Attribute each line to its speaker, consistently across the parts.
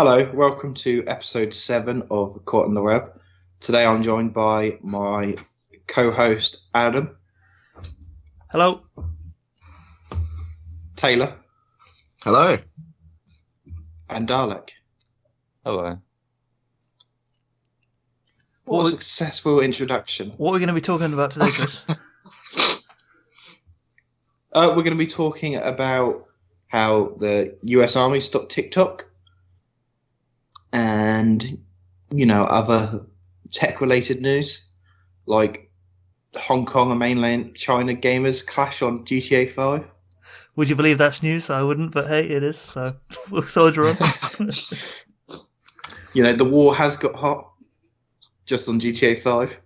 Speaker 1: Hello, welcome to episode 7 of Caught on the Web. Today I'm joined by my co-host Adam.
Speaker 2: Hello.
Speaker 1: Taylor.
Speaker 3: Hello.
Speaker 1: And Dalek.
Speaker 4: Hello.
Speaker 1: What a successful introduction.
Speaker 2: What are we going to be talking about today, Chris?
Speaker 1: We're going to be talking about how the US Army stopped TikTok and, other tech-related news, like Hong Kong and mainland China gamers clash on GTA 5.
Speaker 2: Would you believe that's news? I wouldn't, but hey, it is, so we'll soldier on.
Speaker 1: The war has got hot just on GTA 5.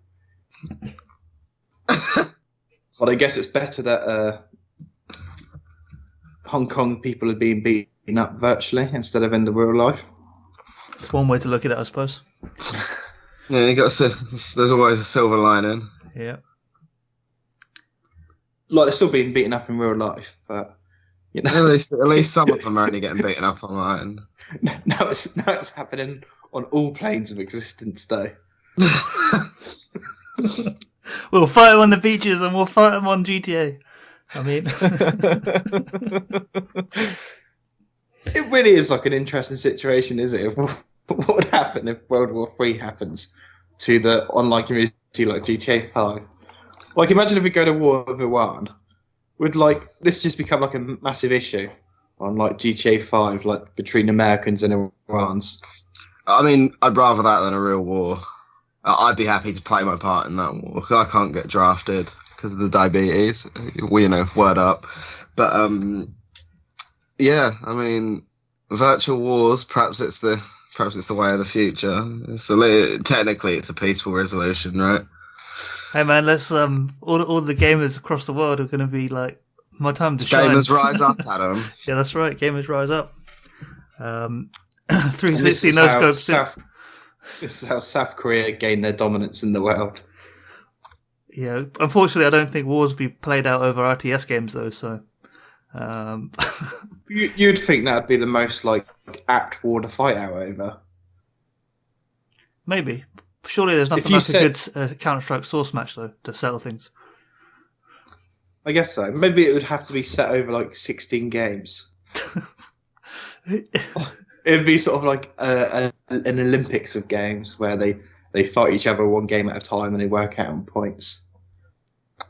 Speaker 1: But I guess it's better that Hong Kong people are being beaten up virtually instead of in the real life.
Speaker 2: It's one way to look at it, I suppose.
Speaker 3: Yeah, you got to say there's always a silver lining.
Speaker 2: Yeah.
Speaker 1: Like, they're still being beaten up in real life, but
Speaker 3: At least some of them are only getting beaten up online.
Speaker 1: now it's happening on all planes of existence, though.
Speaker 2: We'll fight them on the beaches and we'll fight them on GTA. I mean,
Speaker 1: it really is like an interesting situation, is it? What would happen if World War III happens to the online community like GTA 5? Like, imagine if we go to war with Iran. Would this just become like a massive issue on like GTA 5, like between Americans and Iranians?
Speaker 3: I mean, I'd rather that than a real war. I'd be happy to play my part in that war. I can't get drafted because of the diabetes. Word up. But yeah, I mean, virtual wars. Perhaps it's the way of the future. So technically, it's a peaceful resolution, right?
Speaker 2: hey man, let's all the gamers across the world are going to be like, my time to shine.
Speaker 3: Gamers rise up, Adam.
Speaker 2: Yeah, that's right. Gamers rise up. 360 no scope.
Speaker 1: This is how South Korea gained their dominance in the world.
Speaker 2: Yeah, unfortunately, I don't think wars be played out over RTS games though. So,
Speaker 1: You'd think that'd be the most apt war to fight out over.
Speaker 2: maybe. Surely there's nothing like a good Counter-Strike source match though to settle things.
Speaker 1: I guess so. Maybe it would have to be set over 16 games. It'd be sort of like an Olympics of games where they fight each other one game at a time and they work out on points.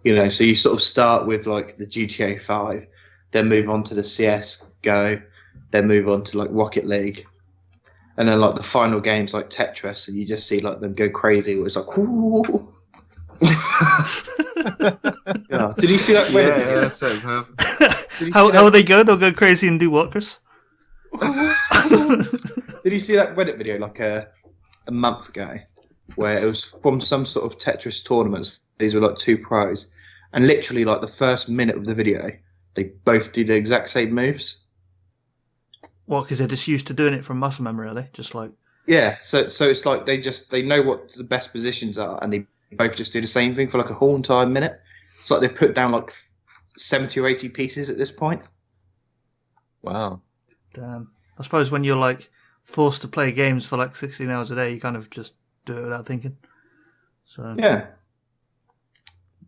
Speaker 1: So you sort of start with the GTA 5, then move on to the CS GO, then move on to Rocket League, and then the final games like Tetris, and you just see them go crazy. It's like, whoo. Yeah. Did you see that?
Speaker 3: Yeah, that's so perfect.
Speaker 2: How will they go? They'll go crazy and do what, Chris?
Speaker 1: Did you see that Reddit video a month ago where it was from some sort of Tetris tournaments? These were two pros, and literally the first minute of the video, they both do the exact same moves.
Speaker 2: What? Because they're just used to doing it from muscle memory, are they? Just
Speaker 1: yeah. So it's like they know what the best positions are, and they both just do the same thing for a whole entire minute. It's like they've put down 70 or 80 pieces at this point.
Speaker 4: Wow.
Speaker 2: damn. I suppose when you're forced to play games for 16 hours a day, you kind of just do it without thinking. So
Speaker 1: yeah,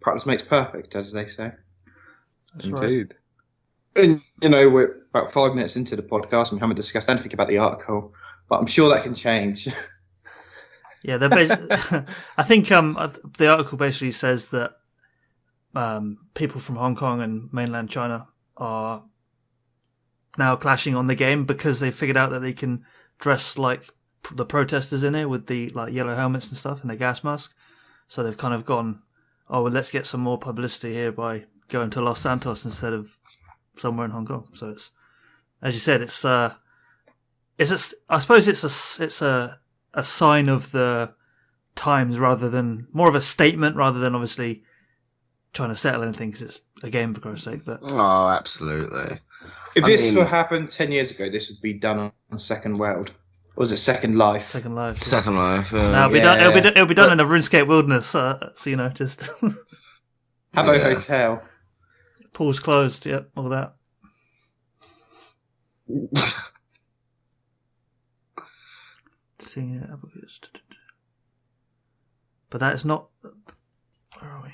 Speaker 1: practice makes perfect, as they say.
Speaker 2: That's
Speaker 4: Indeed.
Speaker 1: Right. And we're about 5 minutes into the podcast, and we haven't discussed anything about the article, but I'm sure that can change.
Speaker 2: Yeah, I think the article basically says that people from Hong Kong and mainland China are now clashing on the game because they figured out that they can dress like the protesters in it with the yellow helmets and stuff and the gas mask. So they've kind of gone, oh, well, let's get some more publicity here by going to Los Santos instead of somewhere in Hong Kong. So it's, as you said, I suppose it's a sign of the times rather than more of a statement rather than obviously trying to settle anything because it's a game for Christ's sake. But
Speaker 3: oh, absolutely.
Speaker 1: If this were happened 10 years ago, this would be done on Second World. Or was it Second Life?
Speaker 2: Second Life. Yeah.
Speaker 3: Second Life.
Speaker 2: No, it'll be done in a RuneScape wilderness. So just
Speaker 1: Habbo Hotel.
Speaker 2: Pools closed. Yep, all that. Seeing it, but that is not. Where are we?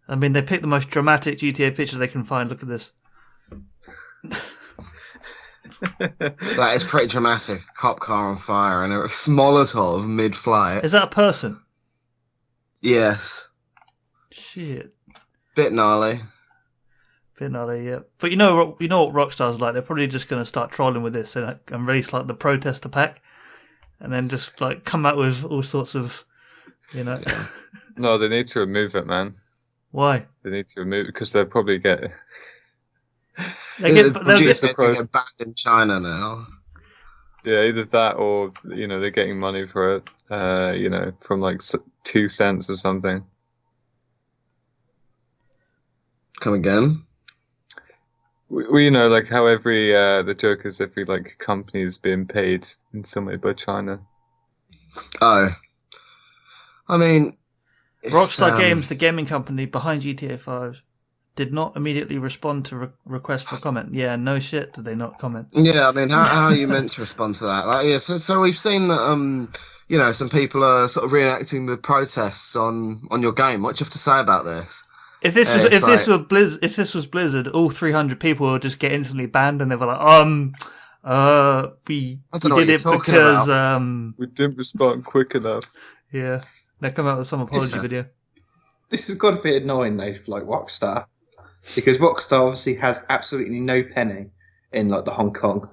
Speaker 2: I mean, they picked the most dramatic GTA pictures they can find. Look at this.
Speaker 3: That is pretty dramatic. Cop car on fire and a Molotov mid-flight.
Speaker 2: Is that a person?
Speaker 3: Yes.
Speaker 2: Shit.
Speaker 3: Bit gnarly.
Speaker 2: Bit gnarly, yeah. But you know what Rockstar's like? They're probably just going to start trolling with this and release like the protester pack, and then just like come out with all sorts of, Yeah.
Speaker 4: No, they need to remove it, man.
Speaker 2: Why?
Speaker 4: They need to remove it because they'll probably get.
Speaker 2: They get
Speaker 3: banned in China now.
Speaker 4: Yeah, either that or they're getting money for it. From like 2 cents or something.
Speaker 3: Come again?
Speaker 4: We like how the joke is every like company is being paid in some way by China.
Speaker 3: Oh, I mean,
Speaker 2: Rockstar Games, the gaming company behind GTA 5, did not immediately respond to requests for comment. Yeah, no shit, did they not comment?
Speaker 3: Yeah, I mean, how are you meant to respond to that? Like, yeah, so we've seen that some people are sort of reenacting the protests on your game. What do you have to say about this?
Speaker 2: If this was Blizzard, all 300 people would just get instantly banned, and they were like, we did it because
Speaker 4: we didn't respond quick enough.
Speaker 2: Yeah, they come out with some apology video.
Speaker 1: This has got a bit annoying though, for like Rockstar, because Rockstar obviously has absolutely no penny in like the Hong Kong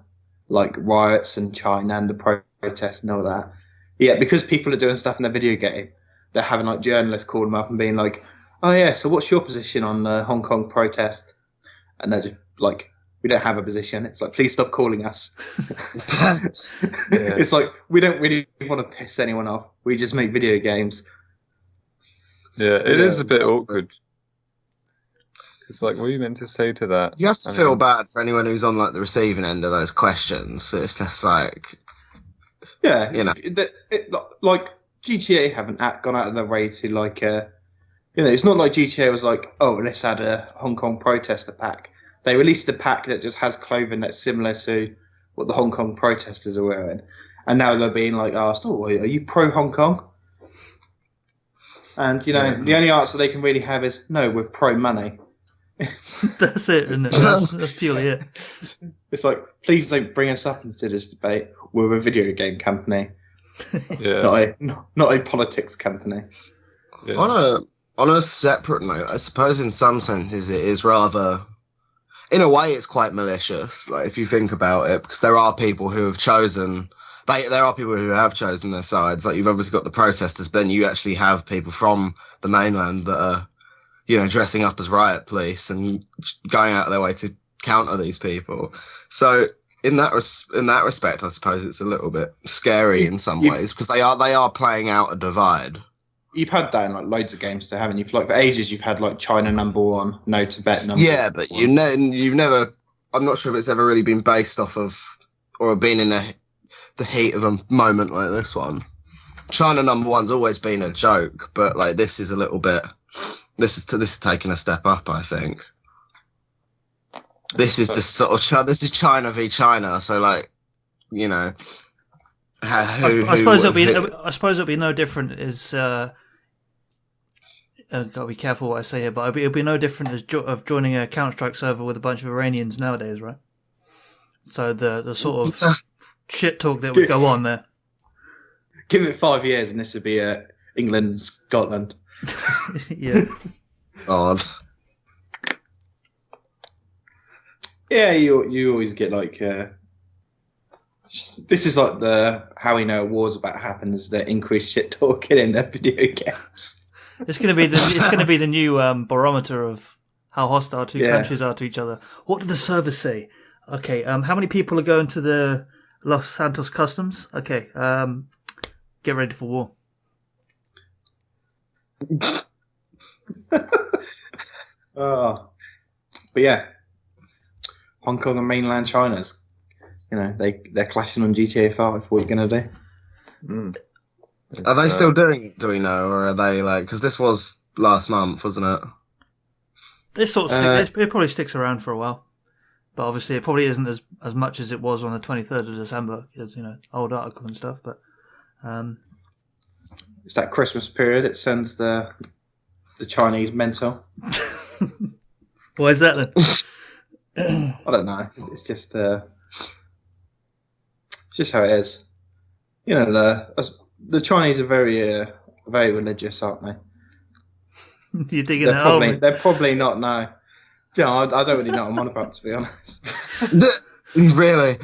Speaker 1: like riots and China and the protests and all that. Yeah, because people are doing stuff in their video game, they're having like journalists call them up and being like, "Oh yeah, so what's your position on the Hong Kong protest?" And they're just like, "We don't have a position." It's like, "Please stop calling us." It's like, we don't really want to piss anyone off. We just make video games.
Speaker 4: Yeah, it is a bit awkward. It's like, what are you meant to say to that?
Speaker 3: You have to feel bad for anyone who's on like the receiving end of those questions. It's just like,
Speaker 1: yeah, like GTA haven't gone out of their way to like, it's not like GTA was like, "Oh, let's add a Hong Kong protester pack." They released a pack that just has clothing that's similar to what the Hong Kong protesters are wearing, and now they're being like asked, "Oh, are you pro Hong Kong?" And the only answer they can really have is, "No, we're pro money."
Speaker 2: That's it, isn't it? That's purely it.
Speaker 1: It's like, please don't bring us up into this debate. We're a video game company, not a politics company.
Speaker 4: Yeah.
Speaker 3: On a separate note, I suppose in some senses it is rather, in a way, it's quite malicious. Like if you think about it, because there are people who have chosen. There are people who have chosen their sides. Like you've obviously got the protesters, but then you actually have people from the mainland that are, dressing up as riot police and going out of their way to counter these people. So in that respect, I suppose it's a little bit scary in some ways because they are playing out a divide.
Speaker 1: You've had that in like loads of games, though, haven't you? For ages, you've had like China #1, no Tibet #1.
Speaker 3: Yeah, but you've never. I'm not sure if it's ever really been based off of or been in the heat of a moment like this one. China #1's always been a joke, but like this is a little bit. This is taking a step up, I think. This is just sort of this is China v China, so like,
Speaker 2: I suppose it'll be no different as. Gotta be careful what I say here, but it'll be no different as of joining a Counter-Strike server with a bunch of Iranians nowadays, right? So the sort of shit talk that would go on there.
Speaker 1: Give it 5 years, and this would be England, Scotland.
Speaker 2: Yeah.
Speaker 3: Odd.
Speaker 1: Yeah, you always get like. This is like how we know wars about to happen is the increased shit talking in their video games.
Speaker 2: It's gonna be the new barometer of how hostile two countries are to each other. What did the server say? Okay, how many people are going to the Los Santos customs? Okay, get ready for war.
Speaker 1: But yeah, Hong Kong and mainland China's, they're clashing on GTA 5. What are you gonna do?
Speaker 3: Are they still doing it? Do we know, or are they like? Because this was last month, wasn't it?
Speaker 2: This sort of it probably sticks around for a while. But obviously, it probably isn't as much as it was on the 23rd of December, because, old article and stuff. But
Speaker 1: it's that Christmas period. It sends the Chinese mental.
Speaker 2: why is that then?
Speaker 1: I don't know. It's just how it is. The Chinese are very religious, aren't they?
Speaker 2: You're digging it hole.
Speaker 1: They're probably not. No. I don't really know what I'm on about, to be honest.
Speaker 3: Really?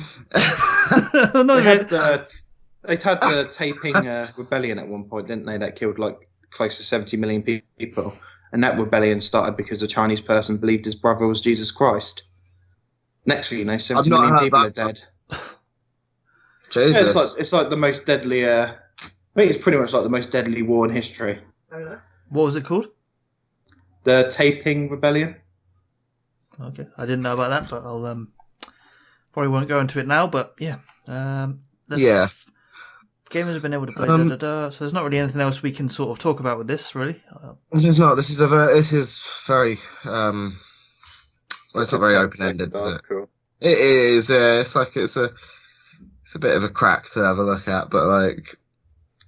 Speaker 1: They had the Taiping rebellion at one point, didn't they? That killed like close to 70 million people, and that rebellion started because a Chinese person believed his brother was Jesus Christ. Next thing you know, 70 million people are dead.
Speaker 3: Jesus.
Speaker 1: Yeah, it's like the most deadly. I think it's pretty much like the most deadly war in history.
Speaker 2: What was it called?
Speaker 1: The Taiping rebellion.
Speaker 2: Okay, I didn't know about that, but I'll probably won't go into it now. But yeah, gamers have been able to play. So there's not really anything else we can sort of talk about with this, really.
Speaker 3: There's not. This is very. Well, it's not very open ended, is it? It is. It's like it's a bit of a crack to have a look at, but like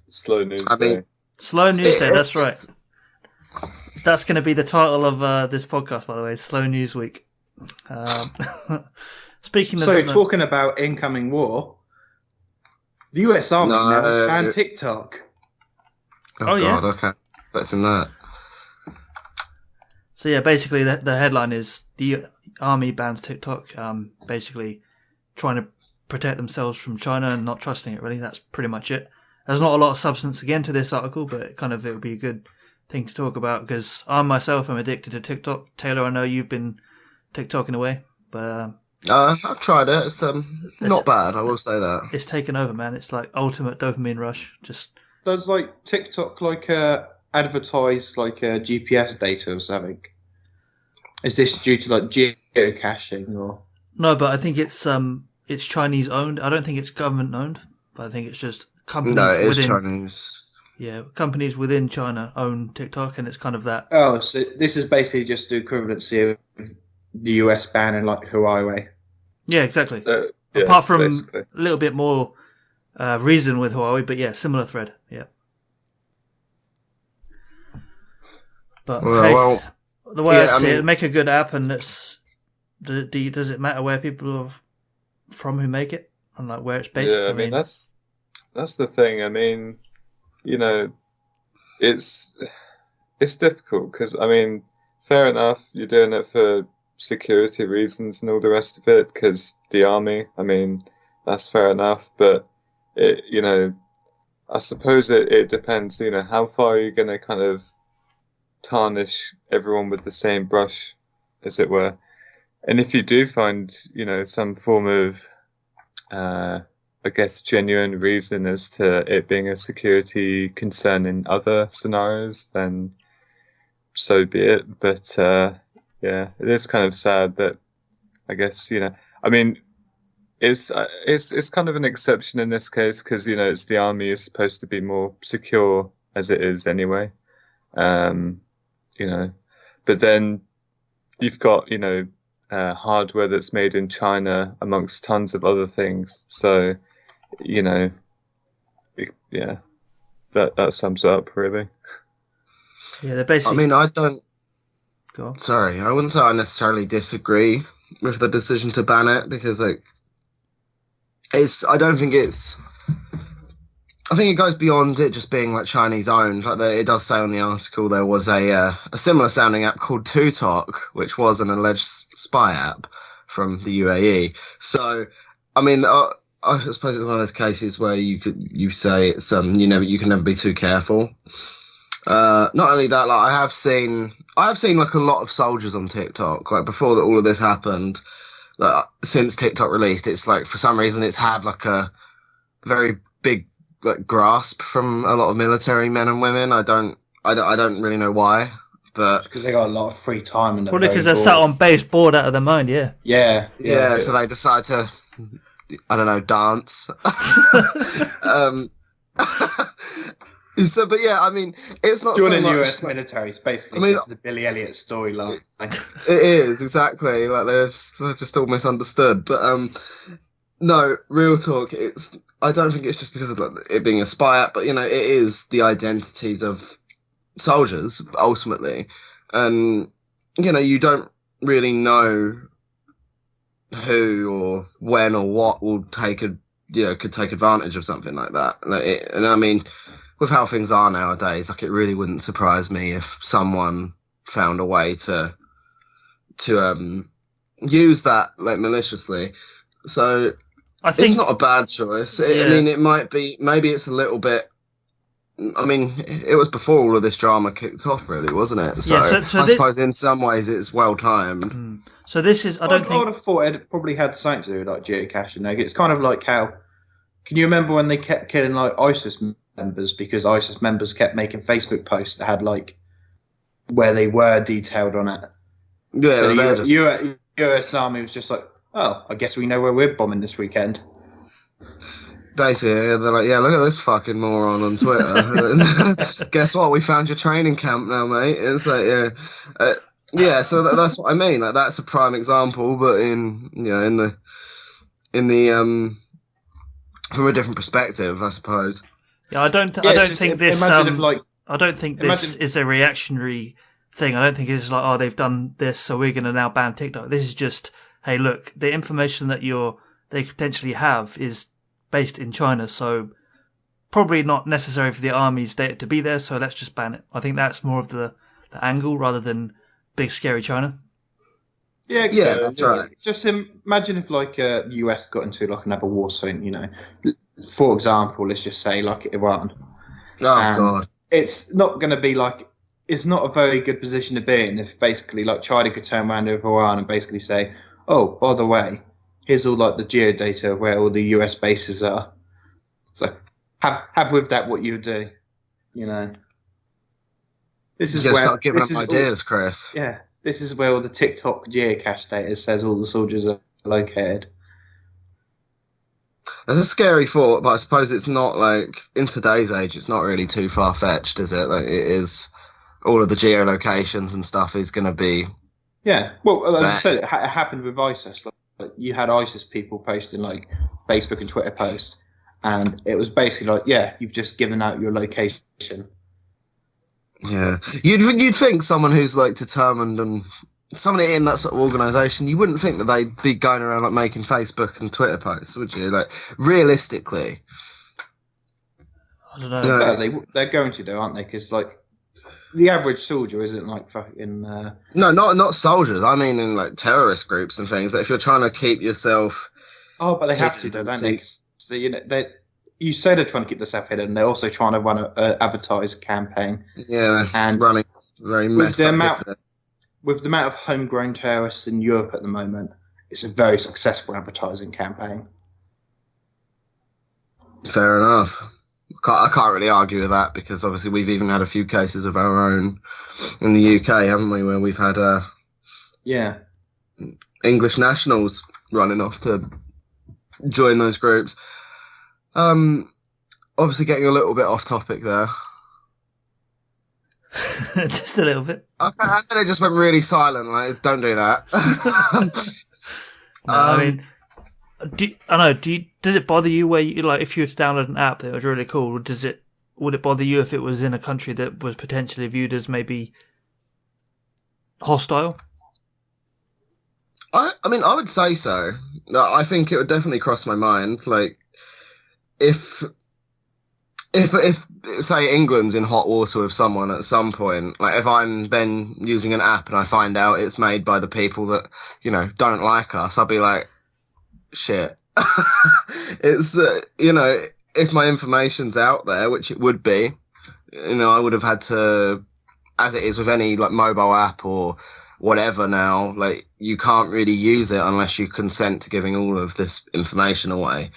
Speaker 4: slow news day.
Speaker 2: Slow news day. That's right. That's going to be the title of this podcast, by the way. Slow News Week. Speaking of
Speaker 1: talking about incoming war, the US Army now has banned TikTok.
Speaker 3: Oh God, okay. Expecting that.
Speaker 2: So yeah, basically the headline is the Army bans TikTok, basically trying to protect themselves from China and not trusting it, really. That's pretty much it. There's not a lot of substance again to this article, but it would be a good thing to talk about, because I myself am addicted to TikTok. Taylor, I know you've been TikToking away, but
Speaker 3: I've tried it. It's not bad, I will say that.
Speaker 2: It's taken over, man. It's like ultimate dopamine rush. Just
Speaker 1: does like TikTok advertise GPS data or something? Is this due to like geocaching or?
Speaker 2: No, but I think it's Chinese owned. I don't think it's government owned, but I think it's just companies.
Speaker 3: No, it is Chinese.
Speaker 2: Yeah, companies within China own TikTok, and it's kind of that.
Speaker 1: Oh, so this is basically just the equivalency of the US banning like Huawei.
Speaker 2: Yeah, exactly. Apart from basically a little bit more reason with Huawei, but yeah, similar thread. Yeah. But the way I see it, make a good app, and does it matter where people are from who make it, and like where it's based?
Speaker 4: Yeah, I mean that's the thing. I mean, it's difficult because fair enough, you're doing it for security reasons and all the rest of it, because the army. That's fair enough, but I suppose it depends. How far are you going to kind of tarnish everyone with the same brush, as it were? And if you do find, some form of, I guess, genuine reason as to it being a security concern in other scenarios, then so be it. But yeah, it is kind of sad that, I guess, it's kind of an exception in this case because, it's the army is supposed to be more secure as it is anyway. But then you've got, hardware that's made in China amongst tons of other things. So, yeah, that sums it up really.
Speaker 2: Yeah, they're basically.
Speaker 3: I don't.
Speaker 2: Go on.
Speaker 3: Sorry, I wouldn't say I necessarily disagree with the decision to ban it because, I think it goes beyond it just being like Chinese owned. Like it does say on the article, there was a similar sounding app called Tutok, which was an alleged spy app from the UAE. So, I suppose it's one of those cases where you say it's you can never be too careful. Not only that, like I have seen like a lot of soldiers on TikTok. Like before all of this happened, like since TikTok released, it's like for some reason it's had like a very big like grasp from a lot of military men and women. I don't really know why, but
Speaker 1: because they got a lot of free time and
Speaker 2: probably because they're sat on base, bored out of their mind. Yeah.
Speaker 3: So they decide to, I don't know, dance. So, but yeah, I mean, it's not
Speaker 1: Joining
Speaker 3: so
Speaker 1: the
Speaker 3: much.
Speaker 1: US military is basically
Speaker 3: I mean-
Speaker 1: just the Billy Elliot storyline.
Speaker 3: It is exactly like they're just all misunderstood. But no, real talk. I don't think it's just because of it being a spy app, but you know, it is the identities of soldiers ultimately, and you know, you don't really know who or when or what will could take advantage of something like that. And I mean, with how things are nowadays, like it really wouldn't surprise me if someone found a way to use that like maliciously. So
Speaker 2: I think
Speaker 3: it's not a bad choice. I
Speaker 2: Yeah.
Speaker 3: mean, it might be. Maybe it's a little bit. I mean, it was before all of this drama kicked off, really, wasn't it? So,
Speaker 2: Yeah, so
Speaker 3: I
Speaker 2: this-
Speaker 3: suppose in some ways it's well timed.
Speaker 2: So this is. I
Speaker 1: I
Speaker 2: don't
Speaker 1: would
Speaker 2: think.
Speaker 1: have thought it probably had something to do with like geocaching. Like, it's kind of like how. Can you remember when they kept killing like ISIS members because ISIS members kept making Facebook posts that had like where they were detailed on it?
Speaker 3: Yeah,
Speaker 1: So
Speaker 3: they're
Speaker 1: the
Speaker 3: just
Speaker 1: US Army was just like, oh, I guess we know where we're bombing this weekend.
Speaker 3: basically they're like, yeah, look at this fucking moron on Twitter. Guess what? We found your training camp now, mate. It's like, yeah. So that's what I mean. Like that's a prime example, but in the from a different perspective, I suppose.
Speaker 2: Yeah, I don't
Speaker 1: Yeah, it's
Speaker 2: think
Speaker 1: just-
Speaker 2: this.
Speaker 1: Imagine if like
Speaker 2: I don't think this is a reactionary thing. I don't think it's like, oh, they've done this, so we're going to now ban TikTok. This is just, hey, look, the information that they potentially have is based in China, so probably not necessary for the army's data to be there. So let's just ban it. I think that's more of the angle rather than big scary China.
Speaker 1: Yeah,
Speaker 3: that's right.
Speaker 1: Just imagine if like the US got into like another war zone, you know. For example, let's just say like Iran.
Speaker 3: Oh
Speaker 1: And
Speaker 3: god.
Speaker 1: It's not going to be like it's not a very good position to be in if basically like China could turn around over Iran and basically say, oh, by the way, here's all like the geodata of where all the US bases are. So have with that what you do, you know. This is
Speaker 3: You gotta
Speaker 1: where
Speaker 3: start giving
Speaker 1: this
Speaker 3: them
Speaker 1: is
Speaker 3: ideas, Chris.
Speaker 1: yeah, this is where all the TikTok geocache data says all the soldiers are located.
Speaker 3: That's a scary thought, but I suppose it's not like in today's age. It's not really too far fetched, is it? Like it is. All of the geolocations and stuff is going to be.
Speaker 1: Yeah, well, as I
Speaker 3: That-
Speaker 1: said, it happened with ISIS. Like, you had ISIS people posting like Facebook and Twitter posts, and it was basically like, yeah, you've just given out your location.
Speaker 3: Yeah, you'd think someone who's like determined and someone in that sort of organisation, you wouldn't think that they'd be going around like making Facebook and Twitter posts, would you? Like realistically,
Speaker 2: I don't know.
Speaker 3: Yeah.
Speaker 1: They're going to do, aren't they? Because like the average soldier isn't like fucking.
Speaker 3: no, not soldiers. I mean, in like terrorist groups and things. Like, if you're trying to keep yourself,
Speaker 1: Oh, but they have to, though, don't they? 'Cause you know, you say they're trying to keep themselves hidden. They're also trying to run a advertised campaign.
Speaker 3: yeah,
Speaker 1: And
Speaker 3: running very
Speaker 1: with
Speaker 3: messed
Speaker 1: the
Speaker 3: up
Speaker 1: amount-
Speaker 3: business.
Speaker 1: With the amount of homegrown terrorists in Europe at the moment, it's a very successful advertising campaign.
Speaker 3: Fair enough. I can't really argue with that because obviously we've even had a few cases of our own in the UK, haven't we? Where we've had
Speaker 1: Yeah.
Speaker 3: English nationals running off to join those groups. Obviously getting a little bit off topic there.
Speaker 2: Just a little bit.
Speaker 3: Okay, and then it just went really silent. Like, don't do that.
Speaker 2: No, I mean, does it bother you where you like if you were to download an app that was really cool? Would it bother you if it was in a country that was potentially viewed as maybe hostile?
Speaker 3: I mean, I would say so. I think it would definitely cross my mind. Like, if say England's in hot water with someone at some point, like if I'm then using an app and I find out it's made by the people that don't like us, I'll be like, shit. It's if my information's out there, which it would be, I would have had to, as it is with any like mobile app or whatever now, like you can't really use it unless you consent to giving all of this information away.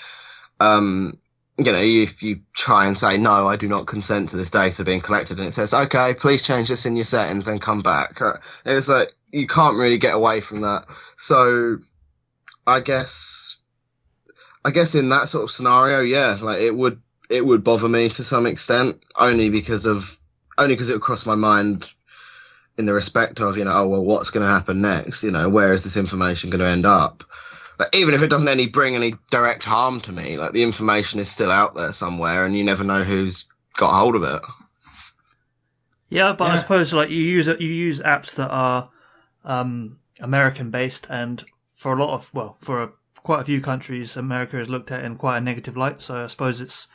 Speaker 3: If you try and say, no, I do not consent to this data being collected, and it says, okay, please change this in your settings, then come back. It's like, you can't really get away from that. So I guess in that sort of scenario, yeah, like it would it would bother me to some extent, only because it would cross my mind in the respect of, oh, well, what's going to happen next? Where is this information going to end up? But even if it doesn't bring any direct harm to me, like the information is still out there somewhere, and you never know who's got hold of it.
Speaker 2: Yeah, but I suppose like you use apps that are American based, and for quite a few countries, America is looked at in quite a negative light. So I suppose it's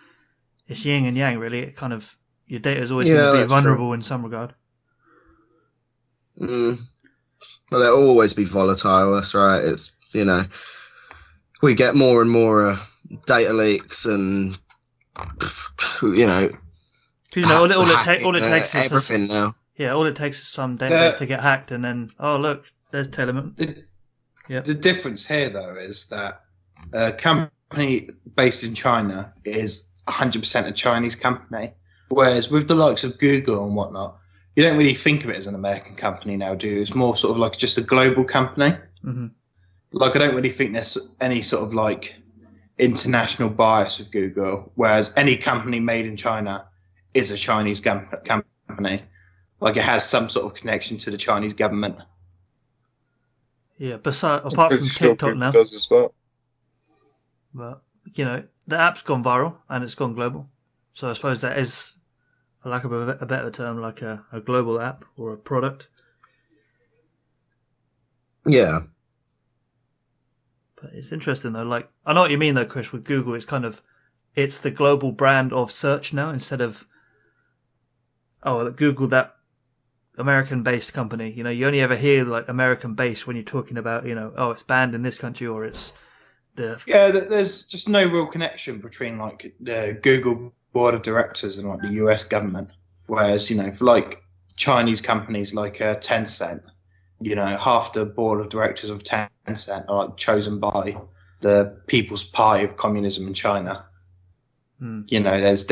Speaker 2: yin and yang, really. It kind of, your data is always going to be vulnerable in some regard.
Speaker 3: Well, it'll always be volatile. That's right. It's we get more and more data leaks, and
Speaker 2: all it takes is
Speaker 3: everything now.
Speaker 2: Yeah, all it takes is some database to get hacked, and then look, there's Telemann.
Speaker 1: The difference here, though, is that a company based in China is 100% a Chinese company, whereas with the likes of Google and whatnot, you don't really think of it as an American company now, do you? It's more sort of like just a global company.
Speaker 2: Mm-hmm.
Speaker 1: Like, I don't really think there's any sort of like international bias with Google, whereas any company made in China is a Chinese company. Like, it has some sort of connection to the Chinese government.
Speaker 2: Yeah, apart from TikTok now.
Speaker 4: Does as well.
Speaker 2: But, the app's gone viral and it's gone global. So I suppose that is, for lack of a better term, like a global app or a product.
Speaker 3: Yeah.
Speaker 2: But it's interesting, though. Like, I know what you mean, though, Chris, with Google. It's the global brand of search now, instead of, Google, that American-based company. You only ever hear, like, American-based when you're talking about, it's banned in this country, or it's the...
Speaker 1: Yeah, there's just no real connection between, like, the Google board of directors and, like, the US government. Whereas, for, like, Chinese companies like Tencent, half the board of directors of Tencent are like chosen by the People's Party of Communism in China. There's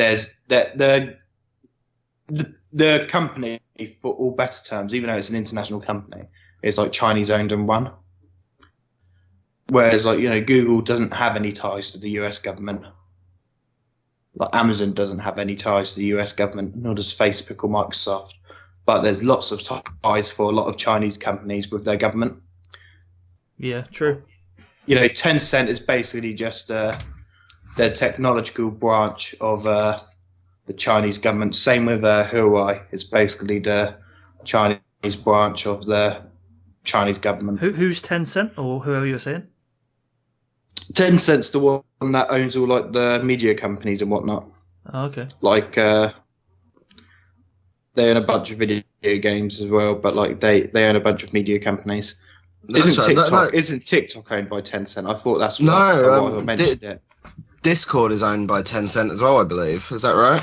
Speaker 1: the company, for all better terms, even though it's an international company, is like Chinese owned and run. Whereas, like, Google doesn't have any ties to the US government. Like, Amazon doesn't have any ties to the US government, nor does Facebook or Microsoft. But there's lots of ties for a lot of Chinese companies with their government.
Speaker 2: Yeah, true.
Speaker 1: Tencent is basically just the technological branch of the Chinese government. Same with Huawei. It's basically the Chinese branch of the Chinese government.
Speaker 2: Who's Tencent, or whoever you're saying?
Speaker 1: Tencent's the one that owns all like the media companies and whatnot.
Speaker 2: Oh, okay.
Speaker 1: Like they own a bunch of video games as well, but like they own a bunch of media companies. Isn't TikTok owned by Tencent? I thought that's why I mentioned it.
Speaker 3: Discord is owned by Tencent as well, I believe. Is that right?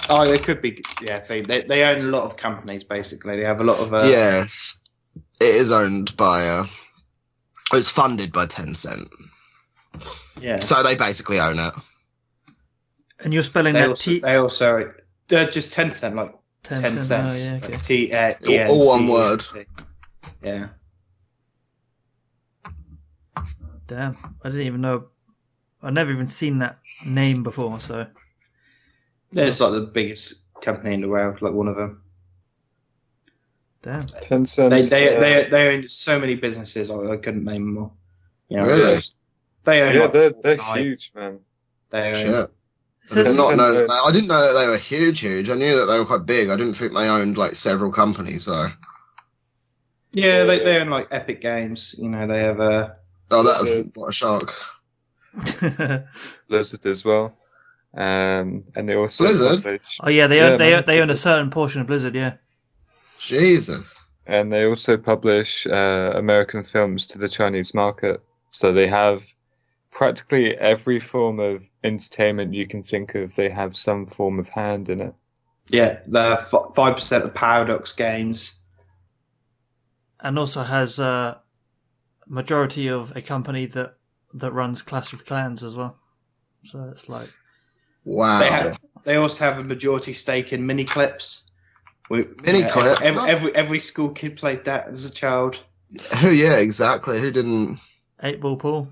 Speaker 1: Oh, they could be. Yeah, they own a lot of companies. Basically, they have a lot of.
Speaker 3: Yes, it is owned by. It's funded by Tencent.
Speaker 1: Yeah.
Speaker 3: So they basically own it.
Speaker 2: And you're spelling
Speaker 1: They also just Tencent, like. Tencent.
Speaker 2: Oh, yeah, okay.
Speaker 3: All one word.
Speaker 1: Yeah.
Speaker 2: Damn, I didn't even know. I've never even seen that name before. So.
Speaker 1: Yeah, it's like the biggest company in the world, like one of them.
Speaker 2: Damn.
Speaker 4: Tencent.
Speaker 1: They own so many businesses. I couldn't name them all.
Speaker 3: Really?
Speaker 1: They own.
Speaker 4: Yeah, they're huge, man.
Speaker 1: They own.
Speaker 3: Shit. I didn't know that they were huge. I knew that they were quite big. I didn't think they owned like several companies though.
Speaker 1: Yeah, they own like Epic Games. They have
Speaker 3: what a shock.
Speaker 4: Blizzard as well, and they also
Speaker 3: Blizzard.
Speaker 2: Oh yeah, they own a certain portion of Blizzard. Yeah.
Speaker 3: Jesus.
Speaker 4: And they also publish American films to the Chinese market, so they have practically every form of entertainment you can think of. They have some form of hand in it.
Speaker 1: Yeah, they're 5% of Paradox games.
Speaker 2: And also has a majority of a company that runs Clash of Clans as well. So it's like...
Speaker 3: Wow.
Speaker 1: They also have a majority stake in Mini Clips.
Speaker 3: Mini Clips?
Speaker 1: Every school kid played that as a child.
Speaker 3: Yeah, exactly. Who didn't...
Speaker 2: 8-Ball Pool,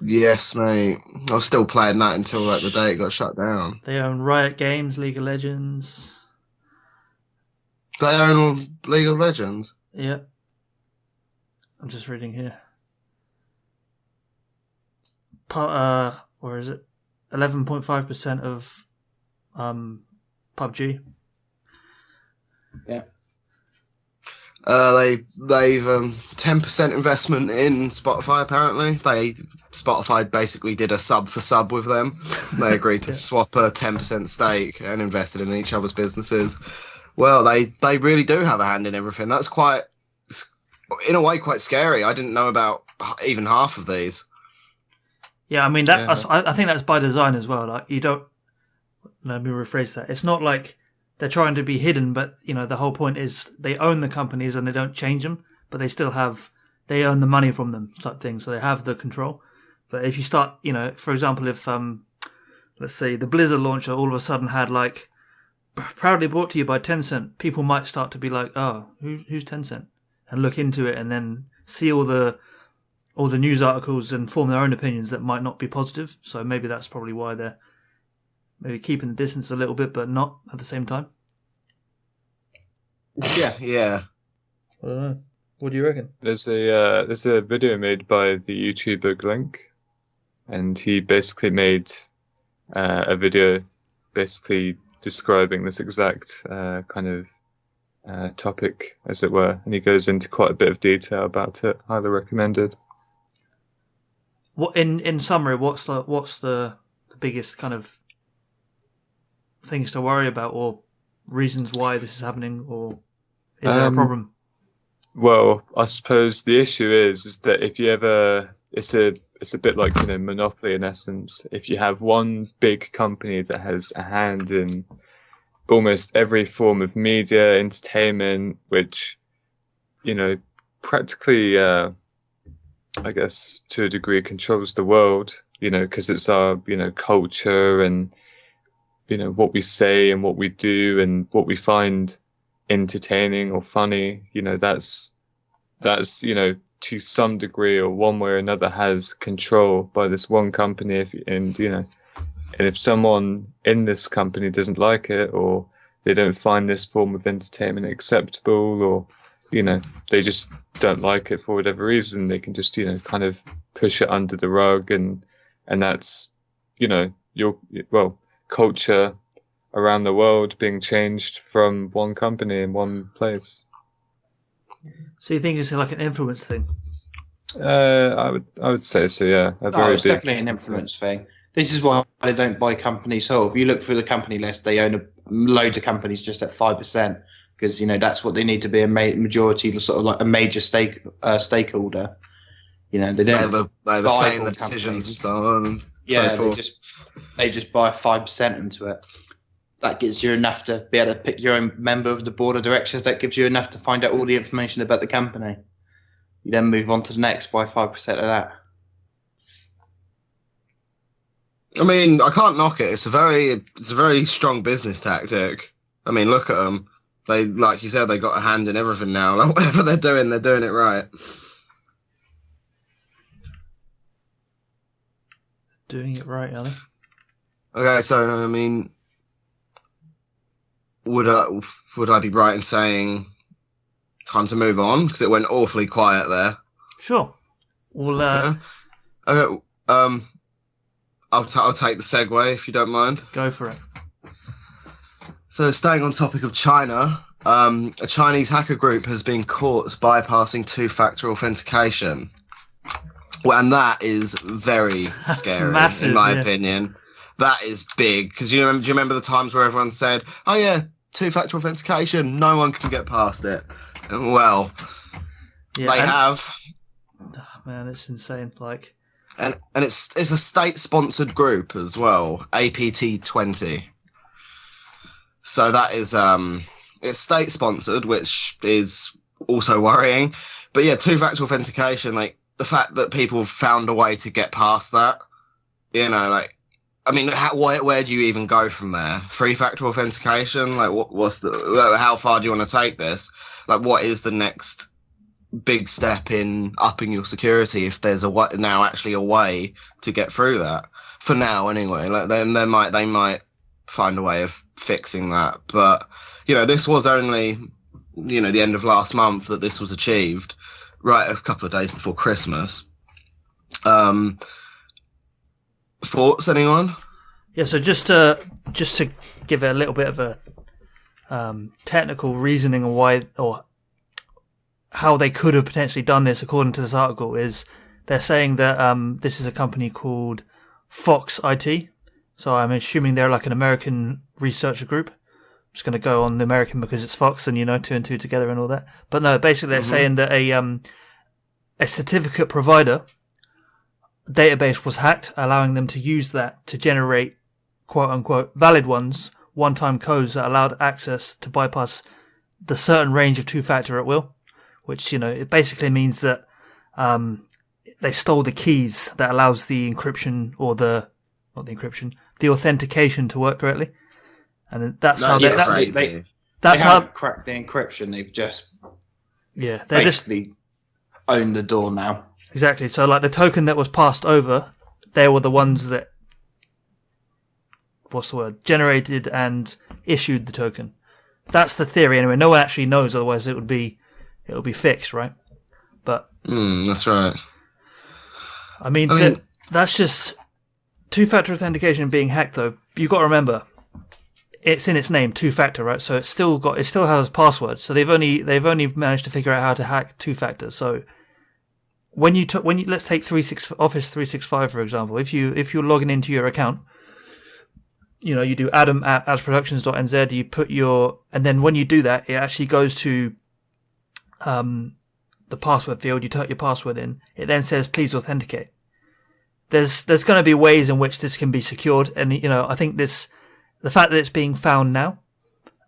Speaker 3: Yes, mate. I was still playing that until like the day it got shut down.
Speaker 2: They own Riot Games, League of Legends.
Speaker 3: They own League of Legends.
Speaker 2: Yeah. I'm just reading here. Where is it? 11.5% of PUBG.
Speaker 1: Yeah.
Speaker 3: They've 10% investment in Spotify. Apparently, Spotify basically did a sub for sub with them. They agreed to swap a 10% stake and invested in each other's businesses. Well, they really do have a hand in everything. That's quite, in a way, quite scary. I didn't know about even half of these.
Speaker 2: Yeah, I mean I think that's by design as well. Like you don't. Let me rephrase that. It's not like they're trying to be hidden, but the whole point is they own the companies and they don't change them, but they still they earn the money from them type thing, so they have the control. But if you start, for example, if let's say the Blizzard launcher all of a sudden had like proudly brought to you by Tencent, people might start to be like, oh, who's Tencent, and look into it and then see all the news articles and form their own opinions that might not be positive. So maybe that's probably why they're maybe keeping the distance a little bit, but not at the same time.
Speaker 3: Yeah.
Speaker 2: I don't know. What do you reckon?
Speaker 4: There's a video made by the YouTuber Glink, and he basically made a video basically describing this exact kind of topic, as it were, and he goes into quite a bit of detail about it. Highly recommended.
Speaker 2: What in summary? What's the biggest kind of things to worry about, or reasons why this is happening, or is there a problem?
Speaker 4: Well, I suppose the issue is that if you ever, it's a bit like Monopoly in essence. If you have one big company that has a hand in almost every form of media, entertainment, which practically, I guess to a degree, controls the world. Because it's our culture and what we say and what we do and what we find entertaining or funny, that's to some degree or one way or another has control by this one company. And if someone in this company doesn't like it, or they don't find this form of entertainment acceptable, or they just don't like it for whatever reason, they can just kind of push it under the rug, and that's your culture around the world being changed from one company in one place.
Speaker 2: So you think it's like an influence thing?
Speaker 4: I would say so. Yeah,
Speaker 1: it's definitely an influence thing. This is why they don't buy companies whole. If you look through the company list, they own loads of companies just at 5%, because that's what they need to be a majority, sort of like a major stakeholder. They don't.
Speaker 3: They have a say in the decisions and so on.
Speaker 1: Yeah, they just buy 5% into it. That gives you enough to be able to pick your own member of the board of directors. That gives you enough to find out all the information about the company. You then move on to the next, buy 5% of that.
Speaker 3: I mean, I can't knock it. It's a very strong business tactic. I mean, look at them. They, like you said, they got a hand in everything now. Like, whatever they're doing it right.
Speaker 2: Doing it right, Ali.
Speaker 3: Okay, so I mean, would I be right in saying time to move on, because it went awfully quiet there?
Speaker 2: Sure. Well,
Speaker 3: okay. I'll take the segue if you don't mind.
Speaker 2: Go for it.
Speaker 3: So, staying on topic of China, a Chinese hacker group has been caught bypassing two-factor authentication. Well, and that is very scary,
Speaker 2: massive,
Speaker 3: in my opinion. That is big, because do you remember the times where everyone said, "Oh yeah, two-factor authentication, no one can get past it." And, well, they have.
Speaker 2: Oh, man, it's insane. Like,
Speaker 3: and it's a state-sponsored group as well, APT20. So that is it's state-sponsored, which is also worrying. But yeah, two-factor authentication, like the fact that people found a way to get past that, like, I mean, where do you even go from there? Three-factor authentication, like what's how far do you want to take this? Like, what is the next big step in upping your security if there's now actually a way to get through that. For now, anyway. Like they might find a way of fixing that, but this was only the end of last month that this was achieved, right a couple of days before Christmas. Thoughts, anyone?
Speaker 2: Yeah, so just to give it a little bit of a technical reasoning of why or how they could have potentially done this, according to this article, is they're saying that this is a company called Fox IT. So I'm assuming they're like an American researcher group. I'm just going to go on the American because it's Fox and 2 and 2 together and all that. But no, basically they're saying that a certificate provider database was hacked, allowing them to use that to generate quote unquote valid ones, one-time codes that allowed access to bypass the certain range of two-factor at will, which, it basically means that they stole the keys that allows the encryption or the authentication to work correctly. And that's how
Speaker 1: they haven't cracked the encryption. They've just basically owned the door now.
Speaker 2: Exactly. So like the token that was passed over, they were the ones that generated and issued the token. That's the theory anyway. No one actually knows, otherwise it would be fixed, right? But
Speaker 3: that's right.
Speaker 2: I mean that's just two-factor authentication being hacked, though. You've got to remember, it's in its name, two-factor, right? So it still has passwords. So they've only managed to figure out how to hack two-factor. So when you let's take Office 365 for example. If you're logging into your account, you do adam@asproductions.nz. You put and then when you do that, it actually goes to the password field. You type your password in. It then says please authenticate. There's going to be ways in which this can be secured, and I think the fact that it's being found now,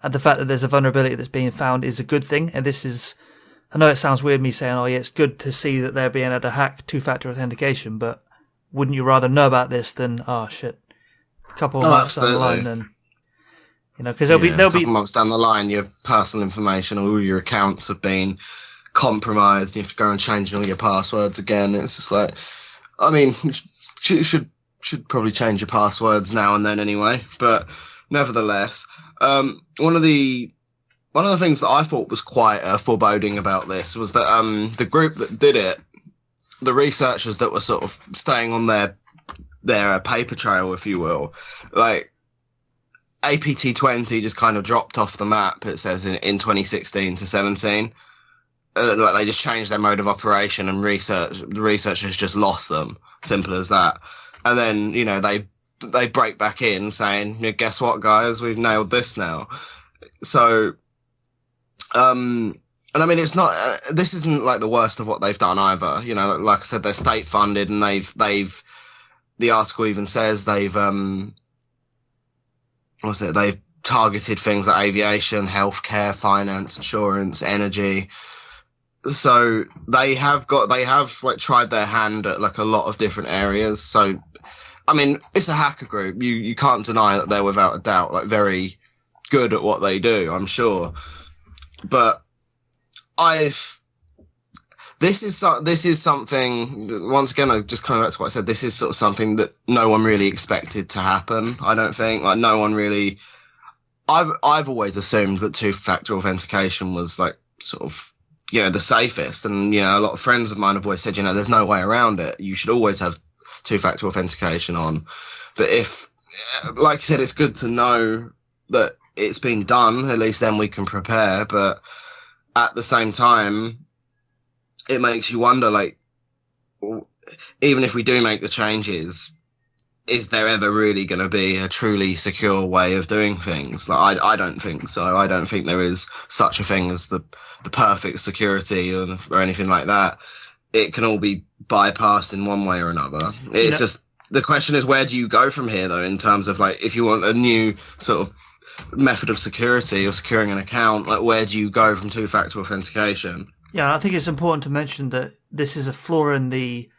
Speaker 2: and the fact that there's a vulnerability that's being found is a good thing. And this is, I know it sounds weird me saying, oh yeah, it's good to see that they're being able to hack two-factor authentication, but wouldn't you rather know about this than a couple of months down the line, then because there'll be
Speaker 3: a couple months down the line, your personal information, all your accounts have been compromised. You have to go and change all your passwords again. It's just like, I mean, you should probably change your passwords now and then anyway. But nevertheless, one of the things that I thought was quite foreboding about this was that the group that did it, the researchers that were sort of staying on their paper trail, if you will, like APT20 just kind of dropped off the map. It says in 2016 to 17. Like they just changed their mode of operation, and the researchers just lost them. Simple as that. And then they break back in saying, "Guess what, guys? We've nailed this now." So, and I mean, it's not. This isn't like the worst of what they've done either. Like I said, they're state funded, and they've. The article even says they've They've targeted things like aviation, healthcare, finance, insurance, energy. So they have like tried their hand at like a lot of different areas. So, I mean, it's a hacker group. You can't deny that they're without a doubt like very good at what they do, I'm sure. But this is something, once again, I'm just coming back to what I said, this is sort of something that no one really expected to happen, I don't think. Like, no one really... I've always assumed that two-factor authentication was, like, sort of, the safest. And, a lot of friends of mine have always said, there's no way around it. You should always have two-factor authentication on. But if, like you said, it's good to know that it's been done, at least then we can prepare. But at the same time, it makes you wonder, like, even if we do make the changes, is there ever really going to be a truly secure way of doing things? Like, I don't think so. I don't think there is such a thing as the perfect security or anything like that. It can all be bypassed in one way or another. It's just, the question is, where do you go from here, though, in terms of, like, if you want a new sort of method of security or securing an account, like, where do you go from two-factor authentication?
Speaker 2: Yeah, I think it's important to mention that this is a flaw in the